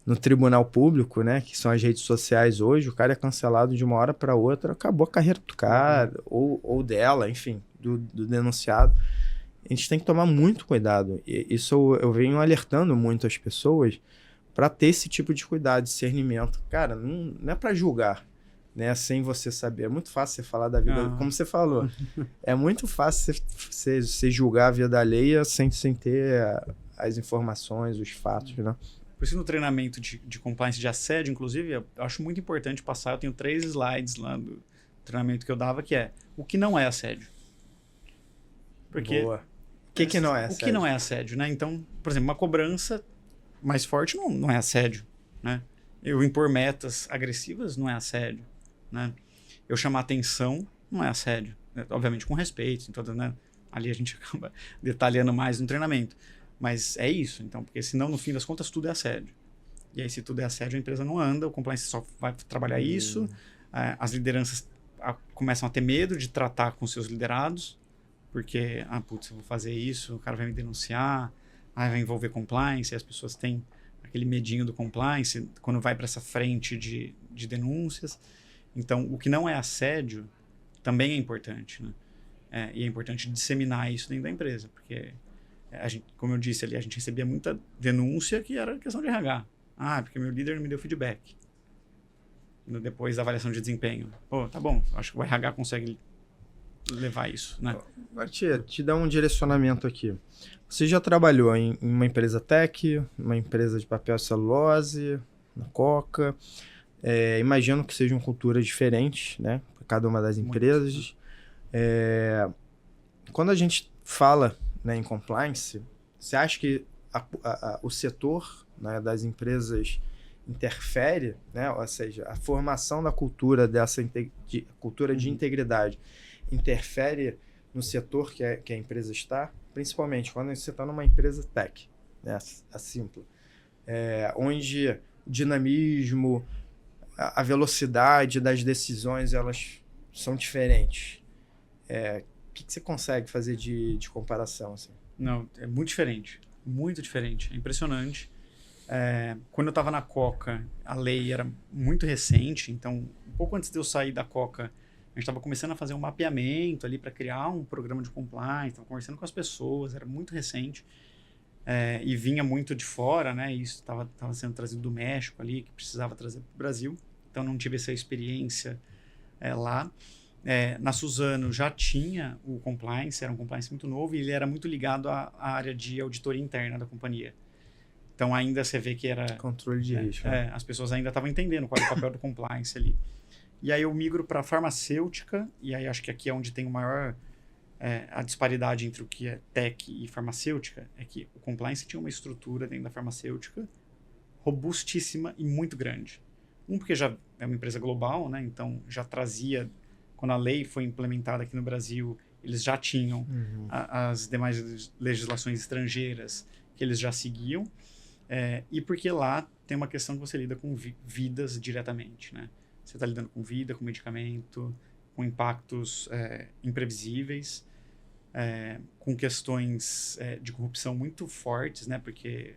no tribunal público, né, que são as redes sociais hoje. O cara é cancelado de uma hora para outra, acabou a carreira do cara, ou dela, enfim, do denunciado. A gente tem que tomar muito cuidado. Isso eu venho alertando muito as pessoas para ter esse tipo de cuidado, discernimento. Cara, não é para julgar, né, sem você saber. É muito fácil você falar da vida, como você falou. É muito fácil você julgar a vida alheia sem ter as informações, os fatos, né? Por isso, no treinamento de compliance de assédio, inclusive, eu acho muito importante passar. Eu tenho 3 slides lá do treinamento que eu dava, que é o que não é assédio. Porque boa. O que não é assédio? O que não é assédio, né? Então, por exemplo, uma cobrança mais forte não é assédio, né? Eu impor metas agressivas não é assédio, né? Eu chamar atenção não é assédio, né? Obviamente com respeito, então, né? Ali a gente acaba detalhando mais no treinamento. Mas é isso, então, porque senão, no fim das contas, tudo é assédio. E aí, se tudo é assédio, a empresa não anda, o compliance só vai trabalhar isso, as lideranças começam a ter medo de tratar com seus liderados, porque, putz, eu vou fazer isso, o cara vai me denunciar, vai envolver compliance, e as pessoas têm aquele medinho do compliance quando vai para essa frente de denúncias. Então, o que não é assédio também é importante, né? E é importante disseminar isso dentro da empresa, porque como eu disse ali, a gente recebia muita denúncia que era questão de RH. Porque meu líder não me deu feedback depois da avaliação de desempenho. Tá bom, acho que o RH consegue levar isso, né? Martia, te dá um direcionamento aqui. Você já trabalhou em uma empresa tech, uma empresa de papel e celulose, na Coca. Imagino que sejam culturas diferentes, né? Para cada uma das empresas. Quando a gente fala, né, em compliance, você acha que o setor, né, das empresas interfere, né? Ou seja, a formação da cultura cultura de integridade interfere no setor que a empresa está, principalmente quando você está numa empresa tech, né, a Simpla, onde o dinamismo, a velocidade das decisões, elas são diferentes. O que você consegue fazer de comparação? Assim? Não, é muito diferente. Muito diferente. É impressionante. Quando eu estava na Coca, a lei era muito recente. Então, um pouco antes de eu sair da Coca, a gente estava começando a fazer um mapeamento ali para criar um programa de compliance. Estava conversando com as pessoas. Era muito recente. E vinha muito de fora, né? Isso estava sendo trazido do México ali, que precisava trazer para o Brasil. Então, não tive essa experiência lá. Na Suzano já tinha o compliance, era um compliance muito novo e ele era muito ligado à área de auditoria interna da companhia. Então ainda você vê que era... Controle de risco. As pessoas ainda estavam entendendo qual era o papel do compliance ali. E aí eu migro para farmacêutica, e aí acho que aqui é onde tem o maior... a disparidade entre o que é tech e farmacêutica, é que o compliance tinha uma estrutura dentro da farmacêutica robustíssima e muito grande. Porque já é uma empresa global, né? Então já trazia... Quando a lei foi implementada aqui no Brasil Eles já tinham as demais legislações estrangeiras que eles já seguiam, e porque lá tem uma questão que você lida com vidas diretamente, né? Você está lidando com vida, com medicamento, com impactos imprevisíveis, com questões de corrupção muito fortes, né? Porque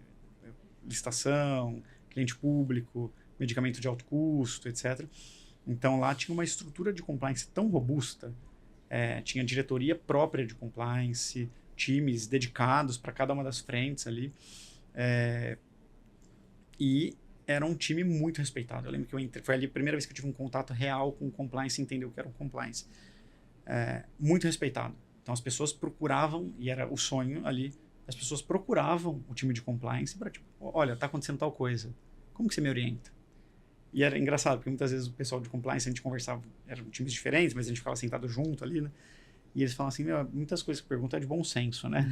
licitação, cliente público, medicamento de alto custo, etc. Então, lá tinha uma estrutura de compliance tão robusta, tinha diretoria própria de compliance, times dedicados para cada uma das frentes ali, e era um time muito respeitado. Eu lembro que eu entrei, foi ali a primeira vez que eu tive um contato real com o compliance e entender o que era um compliance. Muito respeitado. Então, as pessoas procuravam, e era o sonho ali, as pessoas procuravam o time de compliance para, tipo, olha, está acontecendo tal coisa, como que você me orienta? E era engraçado, porque muitas vezes o pessoal de compliance, a gente conversava, eram times diferentes, mas a gente ficava sentado junto ali, né? E eles falam assim, muitas coisas que perguntam é de bom senso, né?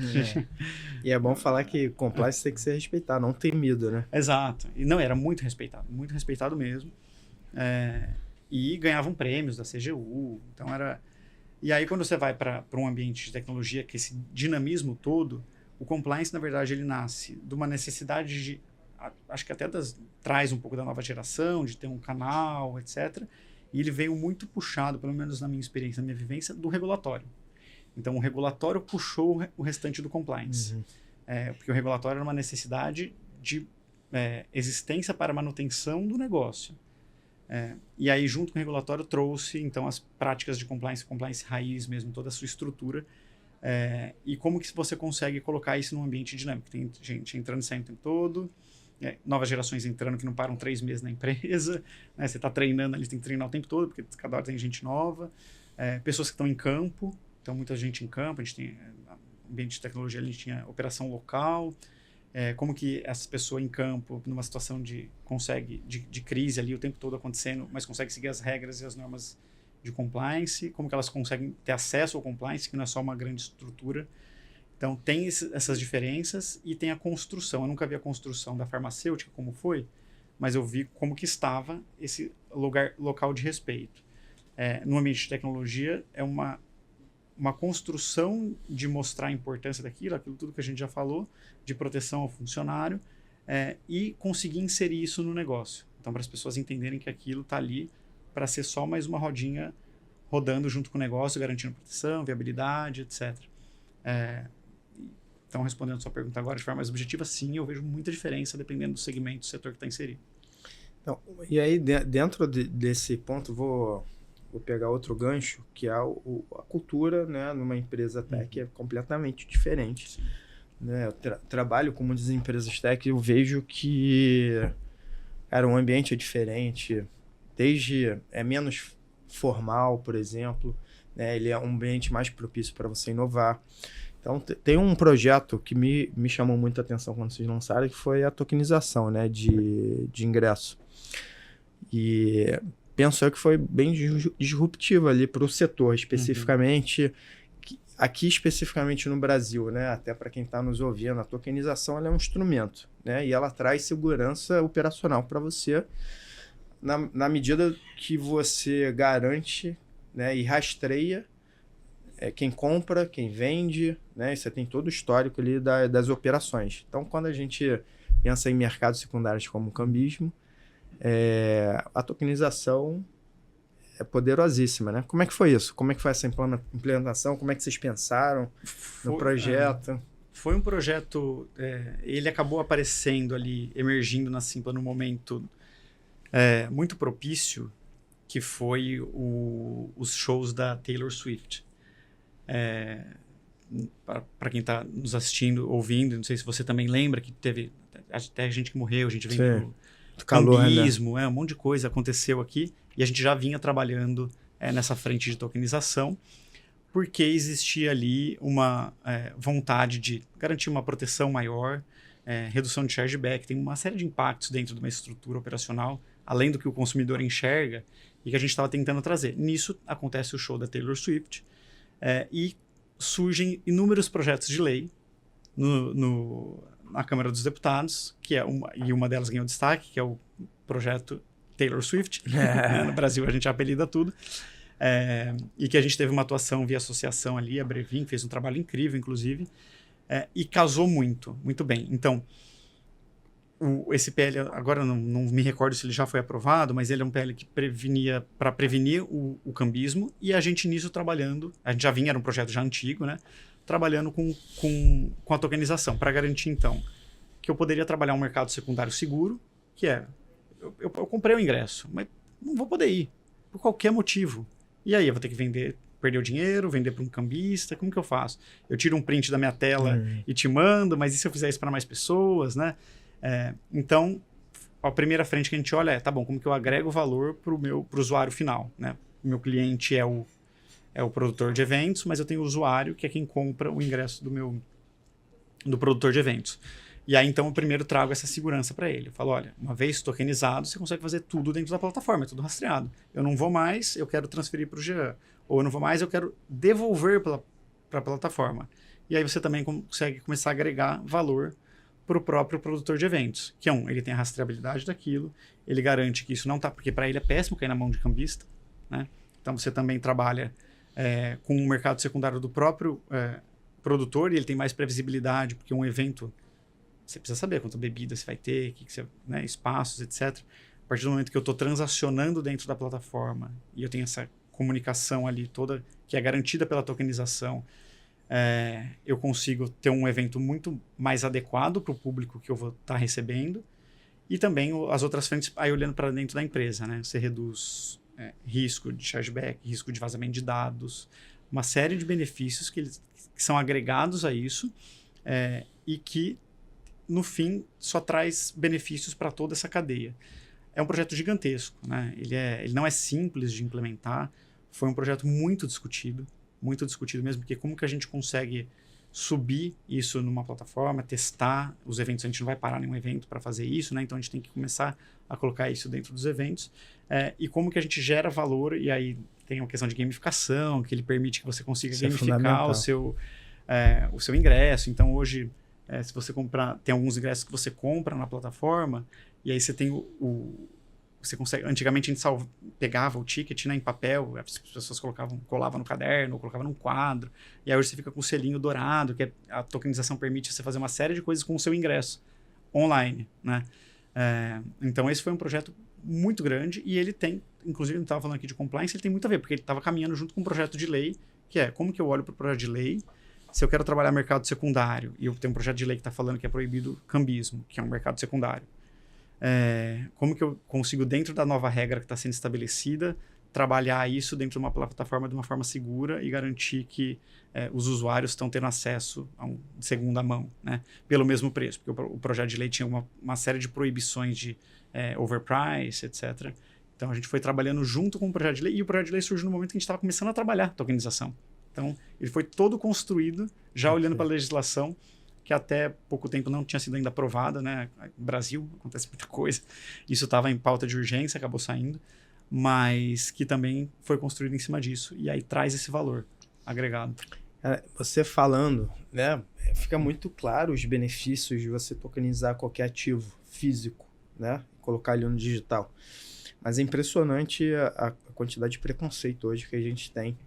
E é bom falar que compliance tem que ser respeitado, não temido, né? Exato. E não, era muito respeitado mesmo. E ganhavam prêmios da CGU, então era... E aí, quando você vai para um ambiente de tecnologia, que esse dinamismo todo, o compliance, na verdade, ele nasce de uma necessidade de... Acho que até traz um pouco da nova geração, de ter um canal, etc. E ele veio muito puxado, pelo menos na minha experiência, na minha vivência, do regulatório. Então, o regulatório puxou o restante do compliance. Porque o regulatório era uma necessidade de existência para manutenção do negócio. E aí, junto com o regulatório, trouxe, então, as práticas de compliance raiz mesmo, toda a sua estrutura. E como que você consegue colocar isso num ambiente dinâmico? Tem gente entrando e saindo o tempo todo, novas gerações entrando que não param 3 meses na empresa, né? Você está treinando ali, tem que treinar o tempo todo, porque cada hora tem gente nova, pessoas que estão em campo, então muita gente em campo, a gente tem ambiente de tecnologia, a gente tinha operação local, como que essa pessoa em campo, numa situação de crise ali o tempo todo acontecendo, mas consegue seguir as regras e as normas de compliance, como que elas conseguem ter acesso ao compliance, que não é só uma grande estrutura. Então, tem essas diferenças e tem a construção. Eu nunca vi a construção da farmacêutica, como foi, mas eu vi como que estava esse local de respeito. No ambiente de tecnologia, é uma construção de mostrar a importância daquilo, aquilo tudo que a gente já falou, de proteção ao funcionário, e conseguir inserir isso no negócio. Então, para as pessoas entenderem que aquilo está ali para ser só mais uma rodinha rodando junto com o negócio, garantindo proteção, viabilidade, etc. Então, respondendo a sua pergunta agora de forma mais objetiva, sim, eu vejo muita diferença dependendo do segmento, do setor que está inserido. Então, e aí, dentro desse ponto, vou pegar outro gancho, que é a cultura, né, numa empresa tech é completamente diferente. Né? Eu trabalho com muitas empresas tech e eu vejo que um ambiente é diferente, desde menos formal, por exemplo, né? Ele é um ambiente mais propício para você inovar. Então, tem um projeto que me chamou muita atenção quando vocês lançaram, que foi a tokenização, né, de ingresso. E penso eu que foi bem disruptivo ali para o setor, especificamente, aqui especificamente no Brasil, né, até para quem está nos ouvindo, a tokenização ela é um instrumento, né, e ela traz segurança operacional para você, na medida que você garante, né, e rastreia quem compra, quem vende, né? E você tem todo o histórico ali das operações. Então, quando a gente pensa em mercados secundários como o cambismo, a tokenização é poderosíssima, né? Como é que foi isso? Como é que foi essa implementação? Como é que vocês pensaram no projeto? Foi um projeto, ele acabou aparecendo ali, emergindo na Simpla num momento muito propício, que foi os shows da Taylor Swift. Para quem está nos assistindo, ouvindo, não sei se você também lembra que teve até gente que morreu, a gente vem do cambismo, um monte de coisa aconteceu aqui e a gente já vinha trabalhando nessa frente de tokenização porque existia ali uma vontade de garantir uma proteção maior, redução de chargeback, tem uma série de impactos dentro de uma estrutura operacional, além do que o consumidor enxerga e que a gente estava tentando trazer. Nisso acontece o show da Taylor Swift, e surgem inúmeros projetos de lei na Câmara dos Deputados, e uma delas ganhou destaque, que é o projeto Taylor Swift. No Brasil a gente apelida tudo. E que a gente teve uma atuação via associação ali, a Brevin, fez um trabalho incrível, inclusive, e casou muito, muito bem. Então, esse PL, agora não me recordo se ele já foi aprovado, mas ele é um PL que para prevenir o cambismo, e a gente nisso trabalhando, a gente já vinha, era um projeto já antigo, né? Trabalhando com a tokenização, para garantir, então, que eu poderia trabalhar um mercado secundário seguro, que eu comprei o ingresso, mas não vou poder ir, por qualquer motivo. E aí, eu vou ter que perder o dinheiro, vender para um cambista, como que eu faço? Eu tiro um print da minha tela e te mando, mas e se eu fizer isso para mais pessoas, né? Então, a primeira frente que a gente olha tá bom, como que eu agrego valor para o usuário final, né? O meu cliente é o produtor de eventos, mas eu tenho o usuário, que é quem compra o ingresso do produtor de eventos. E aí, então, eu primeiro trago essa segurança para ele. Eu falo, olha, uma vez tokenizado, você consegue fazer tudo dentro da plataforma, é tudo rastreado. Eu não vou mais, eu quero transferir para o Jean. Ou eu não vou mais, eu quero devolver para a plataforma. E aí você também consegue começar a agregar valor para o próprio produtor de eventos. Que ele tem a rastreabilidade daquilo, ele garante que isso não está... Porque para ele é péssimo cair na mão de cambista, né? Então, você também trabalha com o mercado secundário do próprio produtor, e ele tem mais previsibilidade, porque um evento, você precisa saber quanta bebida você vai ter, né, espaços, etc. A partir do momento que eu estou transacionando dentro da plataforma, e eu tenho essa comunicação ali toda, que é garantida pela tokenização, eu consigo ter um evento muito mais adequado para o público que eu vou estar recebendo, e também as outras frentes, aí olhando para dentro da empresa, né? Você reduz risco de chargeback, risco de vazamento de dados, uma série de benefícios que são agregados a isso, e que, no fim, só traz benefícios para toda essa cadeia. É um projeto gigantesco, né? Ele não é simples de implementar, foi um projeto muito discutido mesmo, porque como que a gente consegue subir isso numa plataforma, testar os eventos, a gente não vai parar nenhum evento para fazer isso, né? Então a gente tem que começar a colocar isso dentro dos eventos, e como que a gente gera valor, e aí tem uma questão de gamificação, que ele permite que você consiga gamificar o seu ingresso. Então hoje, se você comprar, tem alguns ingressos que você compra na plataforma, e aí você tem você consegue. Antigamente a gente pegava o ticket, né, em papel, as pessoas colavam no caderno, ou colocavam num quadro, e aí hoje você fica com o selinho dourado, que a tokenização permite você fazer uma série de coisas com o seu ingresso online, né? Então esse foi um projeto muito grande, e ele tem, inclusive, a gente estava falando aqui de compliance, ele tem muito a ver, porque ele estava caminhando junto com um projeto de lei, que é como que eu olho para o projeto de lei, se eu quero trabalhar mercado secundário, e eu tenho um projeto de lei que está falando que é proibido cambismo, que é um mercado secundário. Como que eu consigo, dentro da nova regra que está sendo estabelecida, trabalhar isso dentro de uma plataforma de uma forma segura e garantir que os usuários estão tendo acesso a de segunda mão, né, pelo mesmo preço. Porque o projeto de lei tinha uma série de proibições de overprice, etc. Então, a gente foi trabalhando junto com o projeto de lei, e o projeto de lei surgiu no momento que a gente estava começando a trabalhar a tokenização. Então, ele foi todo construído, já olhando para a legislação, que até pouco tempo não tinha sido ainda aprovada, né? No Brasil acontece muita coisa. Isso estava em pauta de urgência, acabou saindo, mas que também foi construído em cima disso, e aí traz esse valor agregado. Você falando, né, fica muito claro os benefícios de você tokenizar qualquer ativo físico, né, colocar ele no digital. Mas é impressionante a quantidade de preconceito hoje que a gente tem.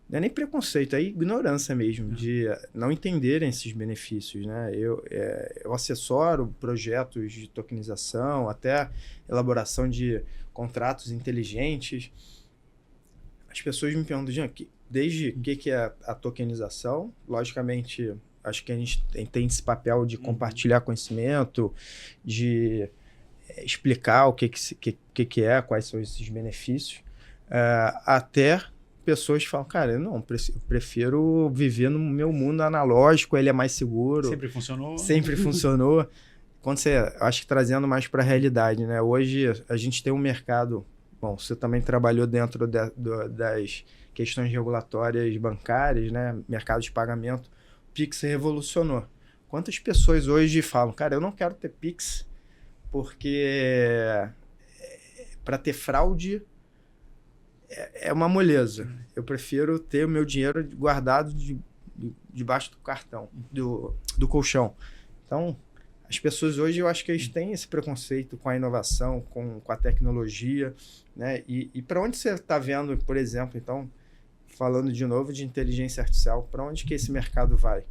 Não é nem preconceito, é ignorância mesmo, de não entenderem esses benefícios, né? Eu assessoro projetos de tokenização, até elaboração de contratos inteligentes. As pessoas me perguntam, Jean, desde o que é a tokenização? Logicamente, acho que a gente tem esse papel de compartilhar conhecimento, de explicar o que é, quais são esses benefícios, até pessoas falam, cara, eu prefiro viver no meu mundo analógico, ele é mais seguro. Sempre funcionou. Sempre funcionou. Acho que trazendo mais para a realidade, né? Hoje a gente tem um mercado, bom, você também trabalhou dentro das questões regulatórias bancárias, né? Mercado de pagamento, o Pix revolucionou. Quantas pessoas hoje falam, cara, eu não quero ter Pix porque para ter fraude é uma moleza. Eu prefiro ter o meu dinheiro guardado debaixo do cartão, do colchão. Então, As pessoas hoje, eu acho que eles têm esse preconceito com a inovação, com a tecnologia, né? E para onde você está vendo, por exemplo, então, falando de novo de inteligência artificial, para onde que esse mercado vai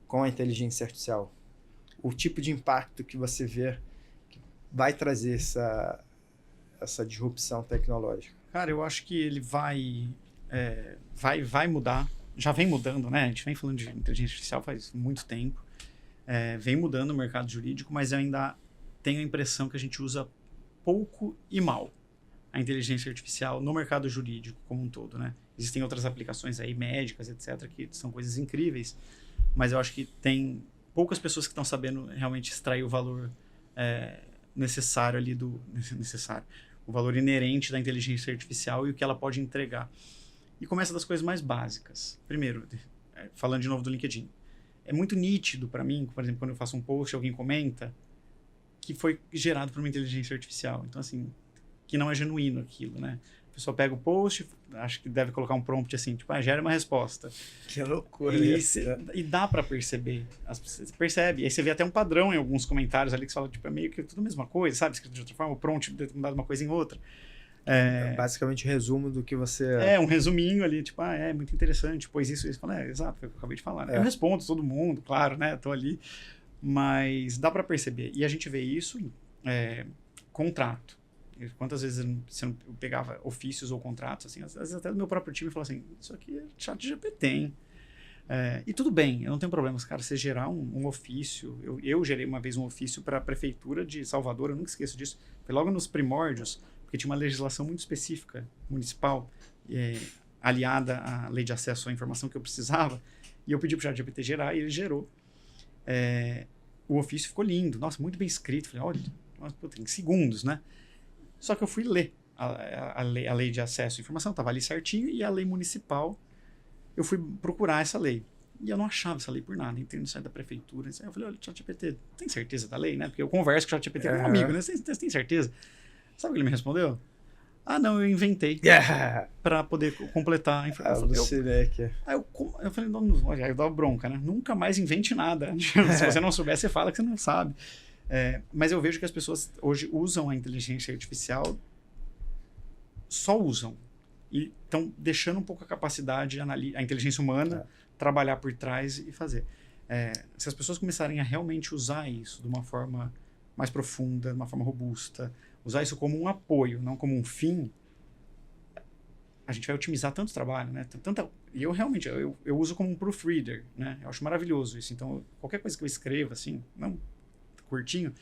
com a inteligência artificial? O tipo de impacto que você vê que vai trazer essa disrupção tecnológica? Cara, eu acho que ele vai mudar. Já vem mudando, né? A gente vem falando de inteligência artificial faz muito tempo. Vem mudando o mercado jurídico, mas eu ainda tenho a impressão que a gente usa pouco e mal a inteligência artificial no mercado jurídico como um todo, né? Existem outras aplicações aí, médicas, etc., que são coisas incríveis, mas eu acho que tem poucas pessoas que estão sabendo realmente extrair o valor necessário ali o valor inerente da inteligência artificial e o que ela pode entregar. E começa das coisas mais básicas. Primeiro, falando de novo do LinkedIn, é muito nítido para mim, por exemplo, quando eu faço um post e alguém comenta, que foi gerado por uma inteligência artificial. Então, assim, que não é genuíno aquilo, né? A pessoa pega o post, acho que deve colocar um prompt assim, tipo, gera uma resposta. Que loucura. E dá para perceber. Você percebe. E aí você vê até um padrão em alguns comentários ali que você fala, tipo, é meio que tudo a mesma coisa, sabe? Escrito de outra forma, o prompt deve ter mudado uma coisa em outra. Basicamente, resumo do que você... um resuminho ali, tipo, é muito interessante, pois isso. Fala, exato, foi o que eu acabei de falar. Né? Eu respondo todo mundo, claro, né? Tô ali. Mas dá para perceber. E a gente vê isso em contrato. Quantas vezes eu pegava ofícios ou contratos, assim, às vezes até do meu próprio time falava assim, isso aqui é ChatGPT, hein? E tudo bem, eu não tenho problema, cara, você gerar um ofício. Eu gerei uma vez um ofício para a prefeitura de Salvador, eu nunca esqueço disso. Foi logo nos primórdios, porque tinha uma legislação muito específica, municipal, aliada à lei de acesso à informação que eu precisava, e eu pedi para o ChatGPT gerar, e ele gerou. O ofício ficou lindo, nossa, muito bem escrito. Falei, olha, em segundos, né? Só que eu fui ler a lei de acesso à informação, estava ali certinho, e a lei municipal, eu fui procurar essa lei. E eu não achava essa lei por nada. Entrei no site da prefeitura. Eu falei, olha, ChatGPT, tem certeza da lei, né? Porque eu converso com o ChatGPT com um amigo, né? Você tem certeza? Sabe o que ele me respondeu? Não, eu inventei para poder completar a informação. Aí eu falei, aí eu dava bronca, né? Nunca mais invente nada. Se você não souber, você fala que você não sabe. Mas eu vejo que as pessoas hoje usam a inteligência artificial, só usam. E estão deixando um pouco a capacidade, a inteligência humana, trabalhar por trás e fazer. Se as pessoas começarem a realmente usar isso de uma forma mais profunda, de uma forma robusta, usar isso como um apoio, não como um fim, a gente vai otimizar tanto trabalho, né? E eu realmente, eu uso como um proofreader, né? Eu acho maravilhoso isso. Então, qualquer coisa que eu escreva, assim, não curtinho,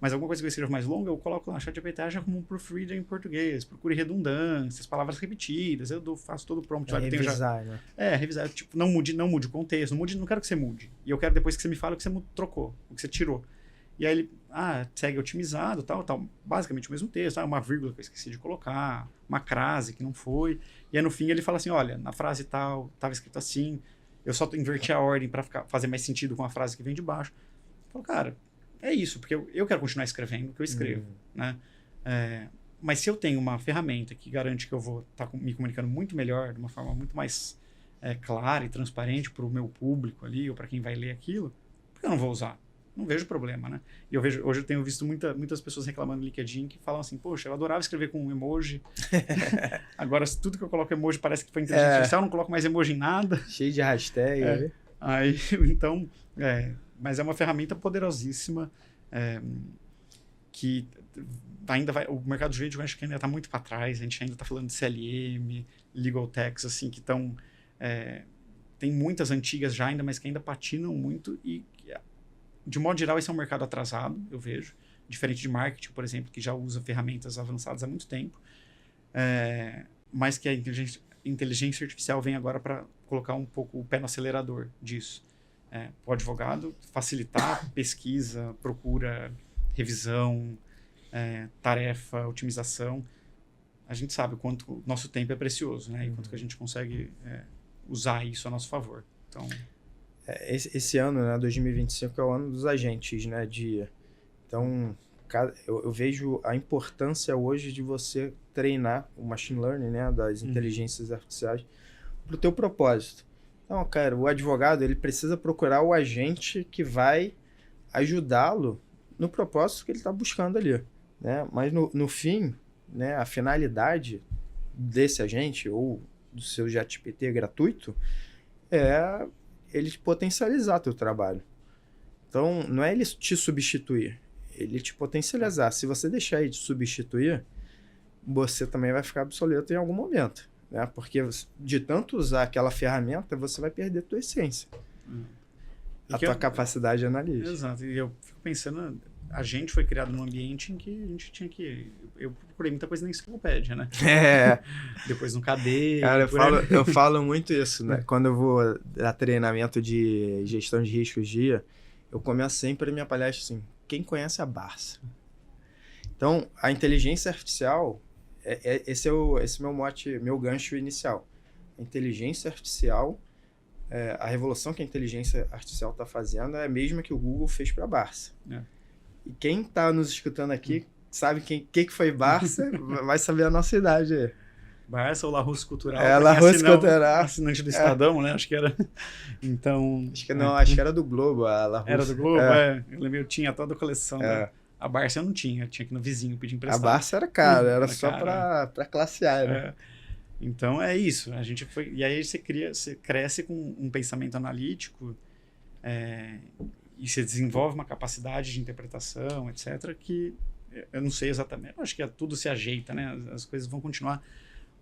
mas alguma coisa que eu escrevo mais longa, eu coloco lá, ChatGPT já como um proofreader em português, procure redundâncias, palavras repetidas, faço todo o prompt. Revisar, né? Revisar, tipo, não mude o contexto, não quero que você mude. E eu quero depois que você me fale o que você trocou, o que você tirou. E aí ele, segue otimizado, tal, basicamente o mesmo texto, uma vírgula que eu esqueci de colocar, uma crase que não foi, e aí no fim ele fala assim, olha, na frase tal, estava escrito assim, eu só inverti a ordem para fazer mais sentido com a frase que vem de baixo. Eu falo, cara, é isso, porque eu quero continuar escrevendo o que eu escrevo, né? Mas se eu tenho uma ferramenta que garante que eu vou estar me comunicando muito melhor, de uma forma muito mais clara e transparente para o meu público ali, ou para quem vai ler aquilo, por que eu não vou usar? Não vejo problema, né? E hoje eu tenho visto muitas pessoas reclamando no LinkedIn que falam assim, poxa, eu adorava escrever com um emoji. Agora, tudo que eu coloco emoji parece que foi inteligência artificial, eu não coloco mais emoji em nada. Cheio de hashtag. Então, mas é uma ferramenta poderosíssima que ainda vai... O mercado jurídico, eu acho que ainda está muito para trás. A gente ainda está falando de CLM, Legal Techs, assim, que estão... tem muitas antigas já ainda, mas que ainda patinam muito e... De modo geral, esse é um mercado atrasado, eu vejo. Diferente de marketing, por exemplo, que já usa ferramentas avançadas há muito tempo. Mas que a inteligência artificial vem agora para colocar um pouco o pé no acelerador disso. Para o advogado facilitar pesquisa, procura, revisão, tarefa, otimização. A gente sabe o quanto o nosso tempo é precioso, né? E quanto que a gente consegue usar isso a nosso favor. Então... Esse ano, né, 2025, é o ano dos agentes, né, de IA. Então, eu vejo a importância hoje de você treinar o machine learning, né, das inteligências artificiais para o teu propósito. Então, cara, o advogado, ele precisa procurar o agente que vai ajudá-lo no propósito que ele está buscando ali, né? Mas no fim, né, a finalidade desse agente ou do seu ChatGPT gratuito é ele potencializar teu trabalho. Então, não é ele te substituir, ele te potencializar. Se você deixar ele te substituir, você também vai ficar obsoleto em algum momento, né? Porque de tanto usar aquela ferramenta, você vai perder a tua essência, a tua capacidade analítica. Exato. E eu fico pensando, a gente foi criado num ambiente em que a gente tinha que... Eu procurei muita coisa na enciclopédia, né? Depois no Cadeia. Cara, eu falo muito isso, né? Quando eu vou dar treinamento de gestão de riscos dia, eu começo sempre a minha palestra assim, quem conhece a Barça? Então, a inteligência artificial, esse é o meu mote, meu gancho inicial. A inteligência artificial, a revolução que a inteligência artificial está fazendo é a mesma que o Google fez para a Barça. E quem está nos escutando aqui sabe que foi Barça, vai saber a nossa idade aí. Barça ou La Russa Cultural. La Russa Cultural. Assinante do Estadão, né? Acho que era. Então... Acho que era do Globo, a La Russa. Era do Globo, Eu lembro, eu tinha toda a coleção. A Barça eu não tinha, tinha que ir no vizinho pedir emprestado. A Barça era cara, era só para classe A, né? Então é isso, a gente foi... E aí você cresce com um pensamento analítico e você desenvolve uma capacidade de interpretação, etc., que eu não sei exatamente, eu acho que tudo se ajeita, né? As coisas vão continuar.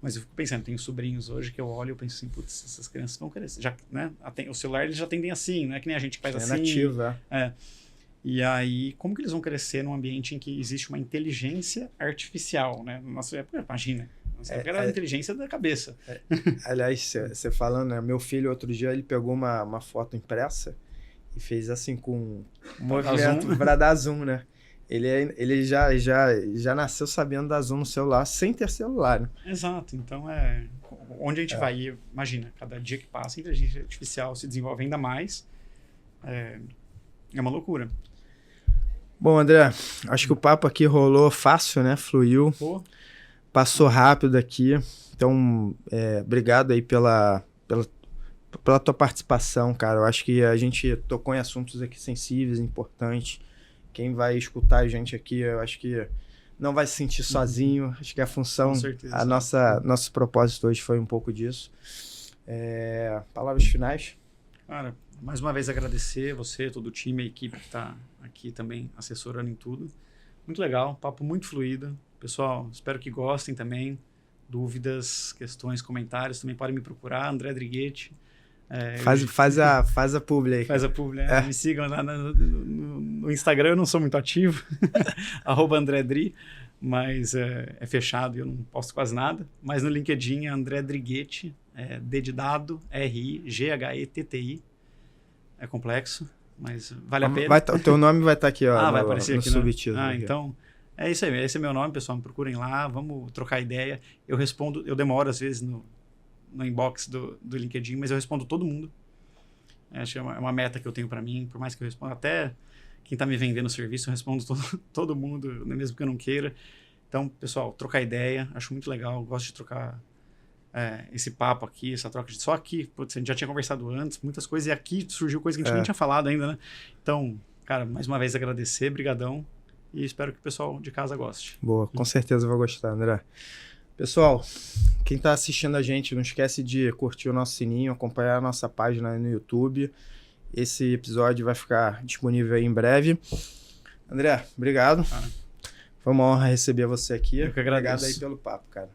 Mas eu fico pensando, tenho sobrinhos hoje que eu olho e eu penso assim, putz, essas crianças vão crescer. Já, né? O celular eles já atendem assim, não é que nem a gente que faz assim. Nativo, E aí, como que eles vão crescer num ambiente em que existe uma inteligência artificial, né? Na nossa época, imagina. Nossa época era a inteligência da cabeça. Aliás, você falando, né? Meu filho, outro dia, ele pegou uma foto impressa e fez assim com um movimento para dar zoom, né? Ele já nasceu sabendo dar zoom no celular sem ter celular, né? Exato. Então, onde a gente vai? Imagina, cada dia que passa, a inteligência artificial se desenvolve ainda mais. É uma loucura. Bom, André, acho que o papo aqui rolou fácil, né? Fluiu. Passou rápido aqui. Então, obrigado aí pela tua participação, cara. Eu acho que a gente tocou em assuntos aqui sensíveis, importantes. Quem vai escutar a gente aqui, eu acho que não vai se sentir sozinho. Acho que a função, nosso propósito hoje foi um pouco disso. Palavras finais? Cara, mais uma vez agradecer você, todo o time, a equipe que está aqui também assessorando em tudo. Muito legal, papo muito fluido. Pessoal, espero que gostem também. Dúvidas, questões, comentários, também podem me procurar, André Driguetti. Faz a publi aí. Faz a publi, Me sigam lá no Instagram, eu não sou muito ativo, @AndréDri, mas é fechado e eu não posto quase nada. Mas no LinkedIn é André Driguetti, D de dado, R-I-G-H-E-T-T-I. É complexo, mas vale a pena. O teu nome vai estar aqui, ó. Vai aparecer no aqui, subtítulo. Então, é isso aí. Esse é meu nome, pessoal. Me procurem lá, vamos trocar ideia. Eu respondo, eu demoro às vezes no inbox do LinkedIn, mas eu respondo todo mundo. Acho que é uma meta que eu tenho para mim, por mais que eu responda até quem está me vendendo o serviço, eu respondo todo mundo, mesmo que eu não queira. Então, pessoal, trocar ideia, acho muito legal, gosto de trocar esse papo aqui, essa troca só aqui, putz, a gente já tinha conversado antes, muitas coisas, e aqui surgiu coisa que a gente nem tinha falado ainda, né? Então, cara, mais uma vez agradecer, brigadão, e espero que o pessoal de casa goste. Boa, com certeza vai gostar, André. Pessoal, quem está assistindo a gente, não esquece de curtir o nosso sininho, acompanhar a nossa página no YouTube. Esse episódio vai ficar disponível aí em breve. André, obrigado. Foi uma honra receber você aqui. Eu que agradeço. Obrigado aí pelo papo, cara.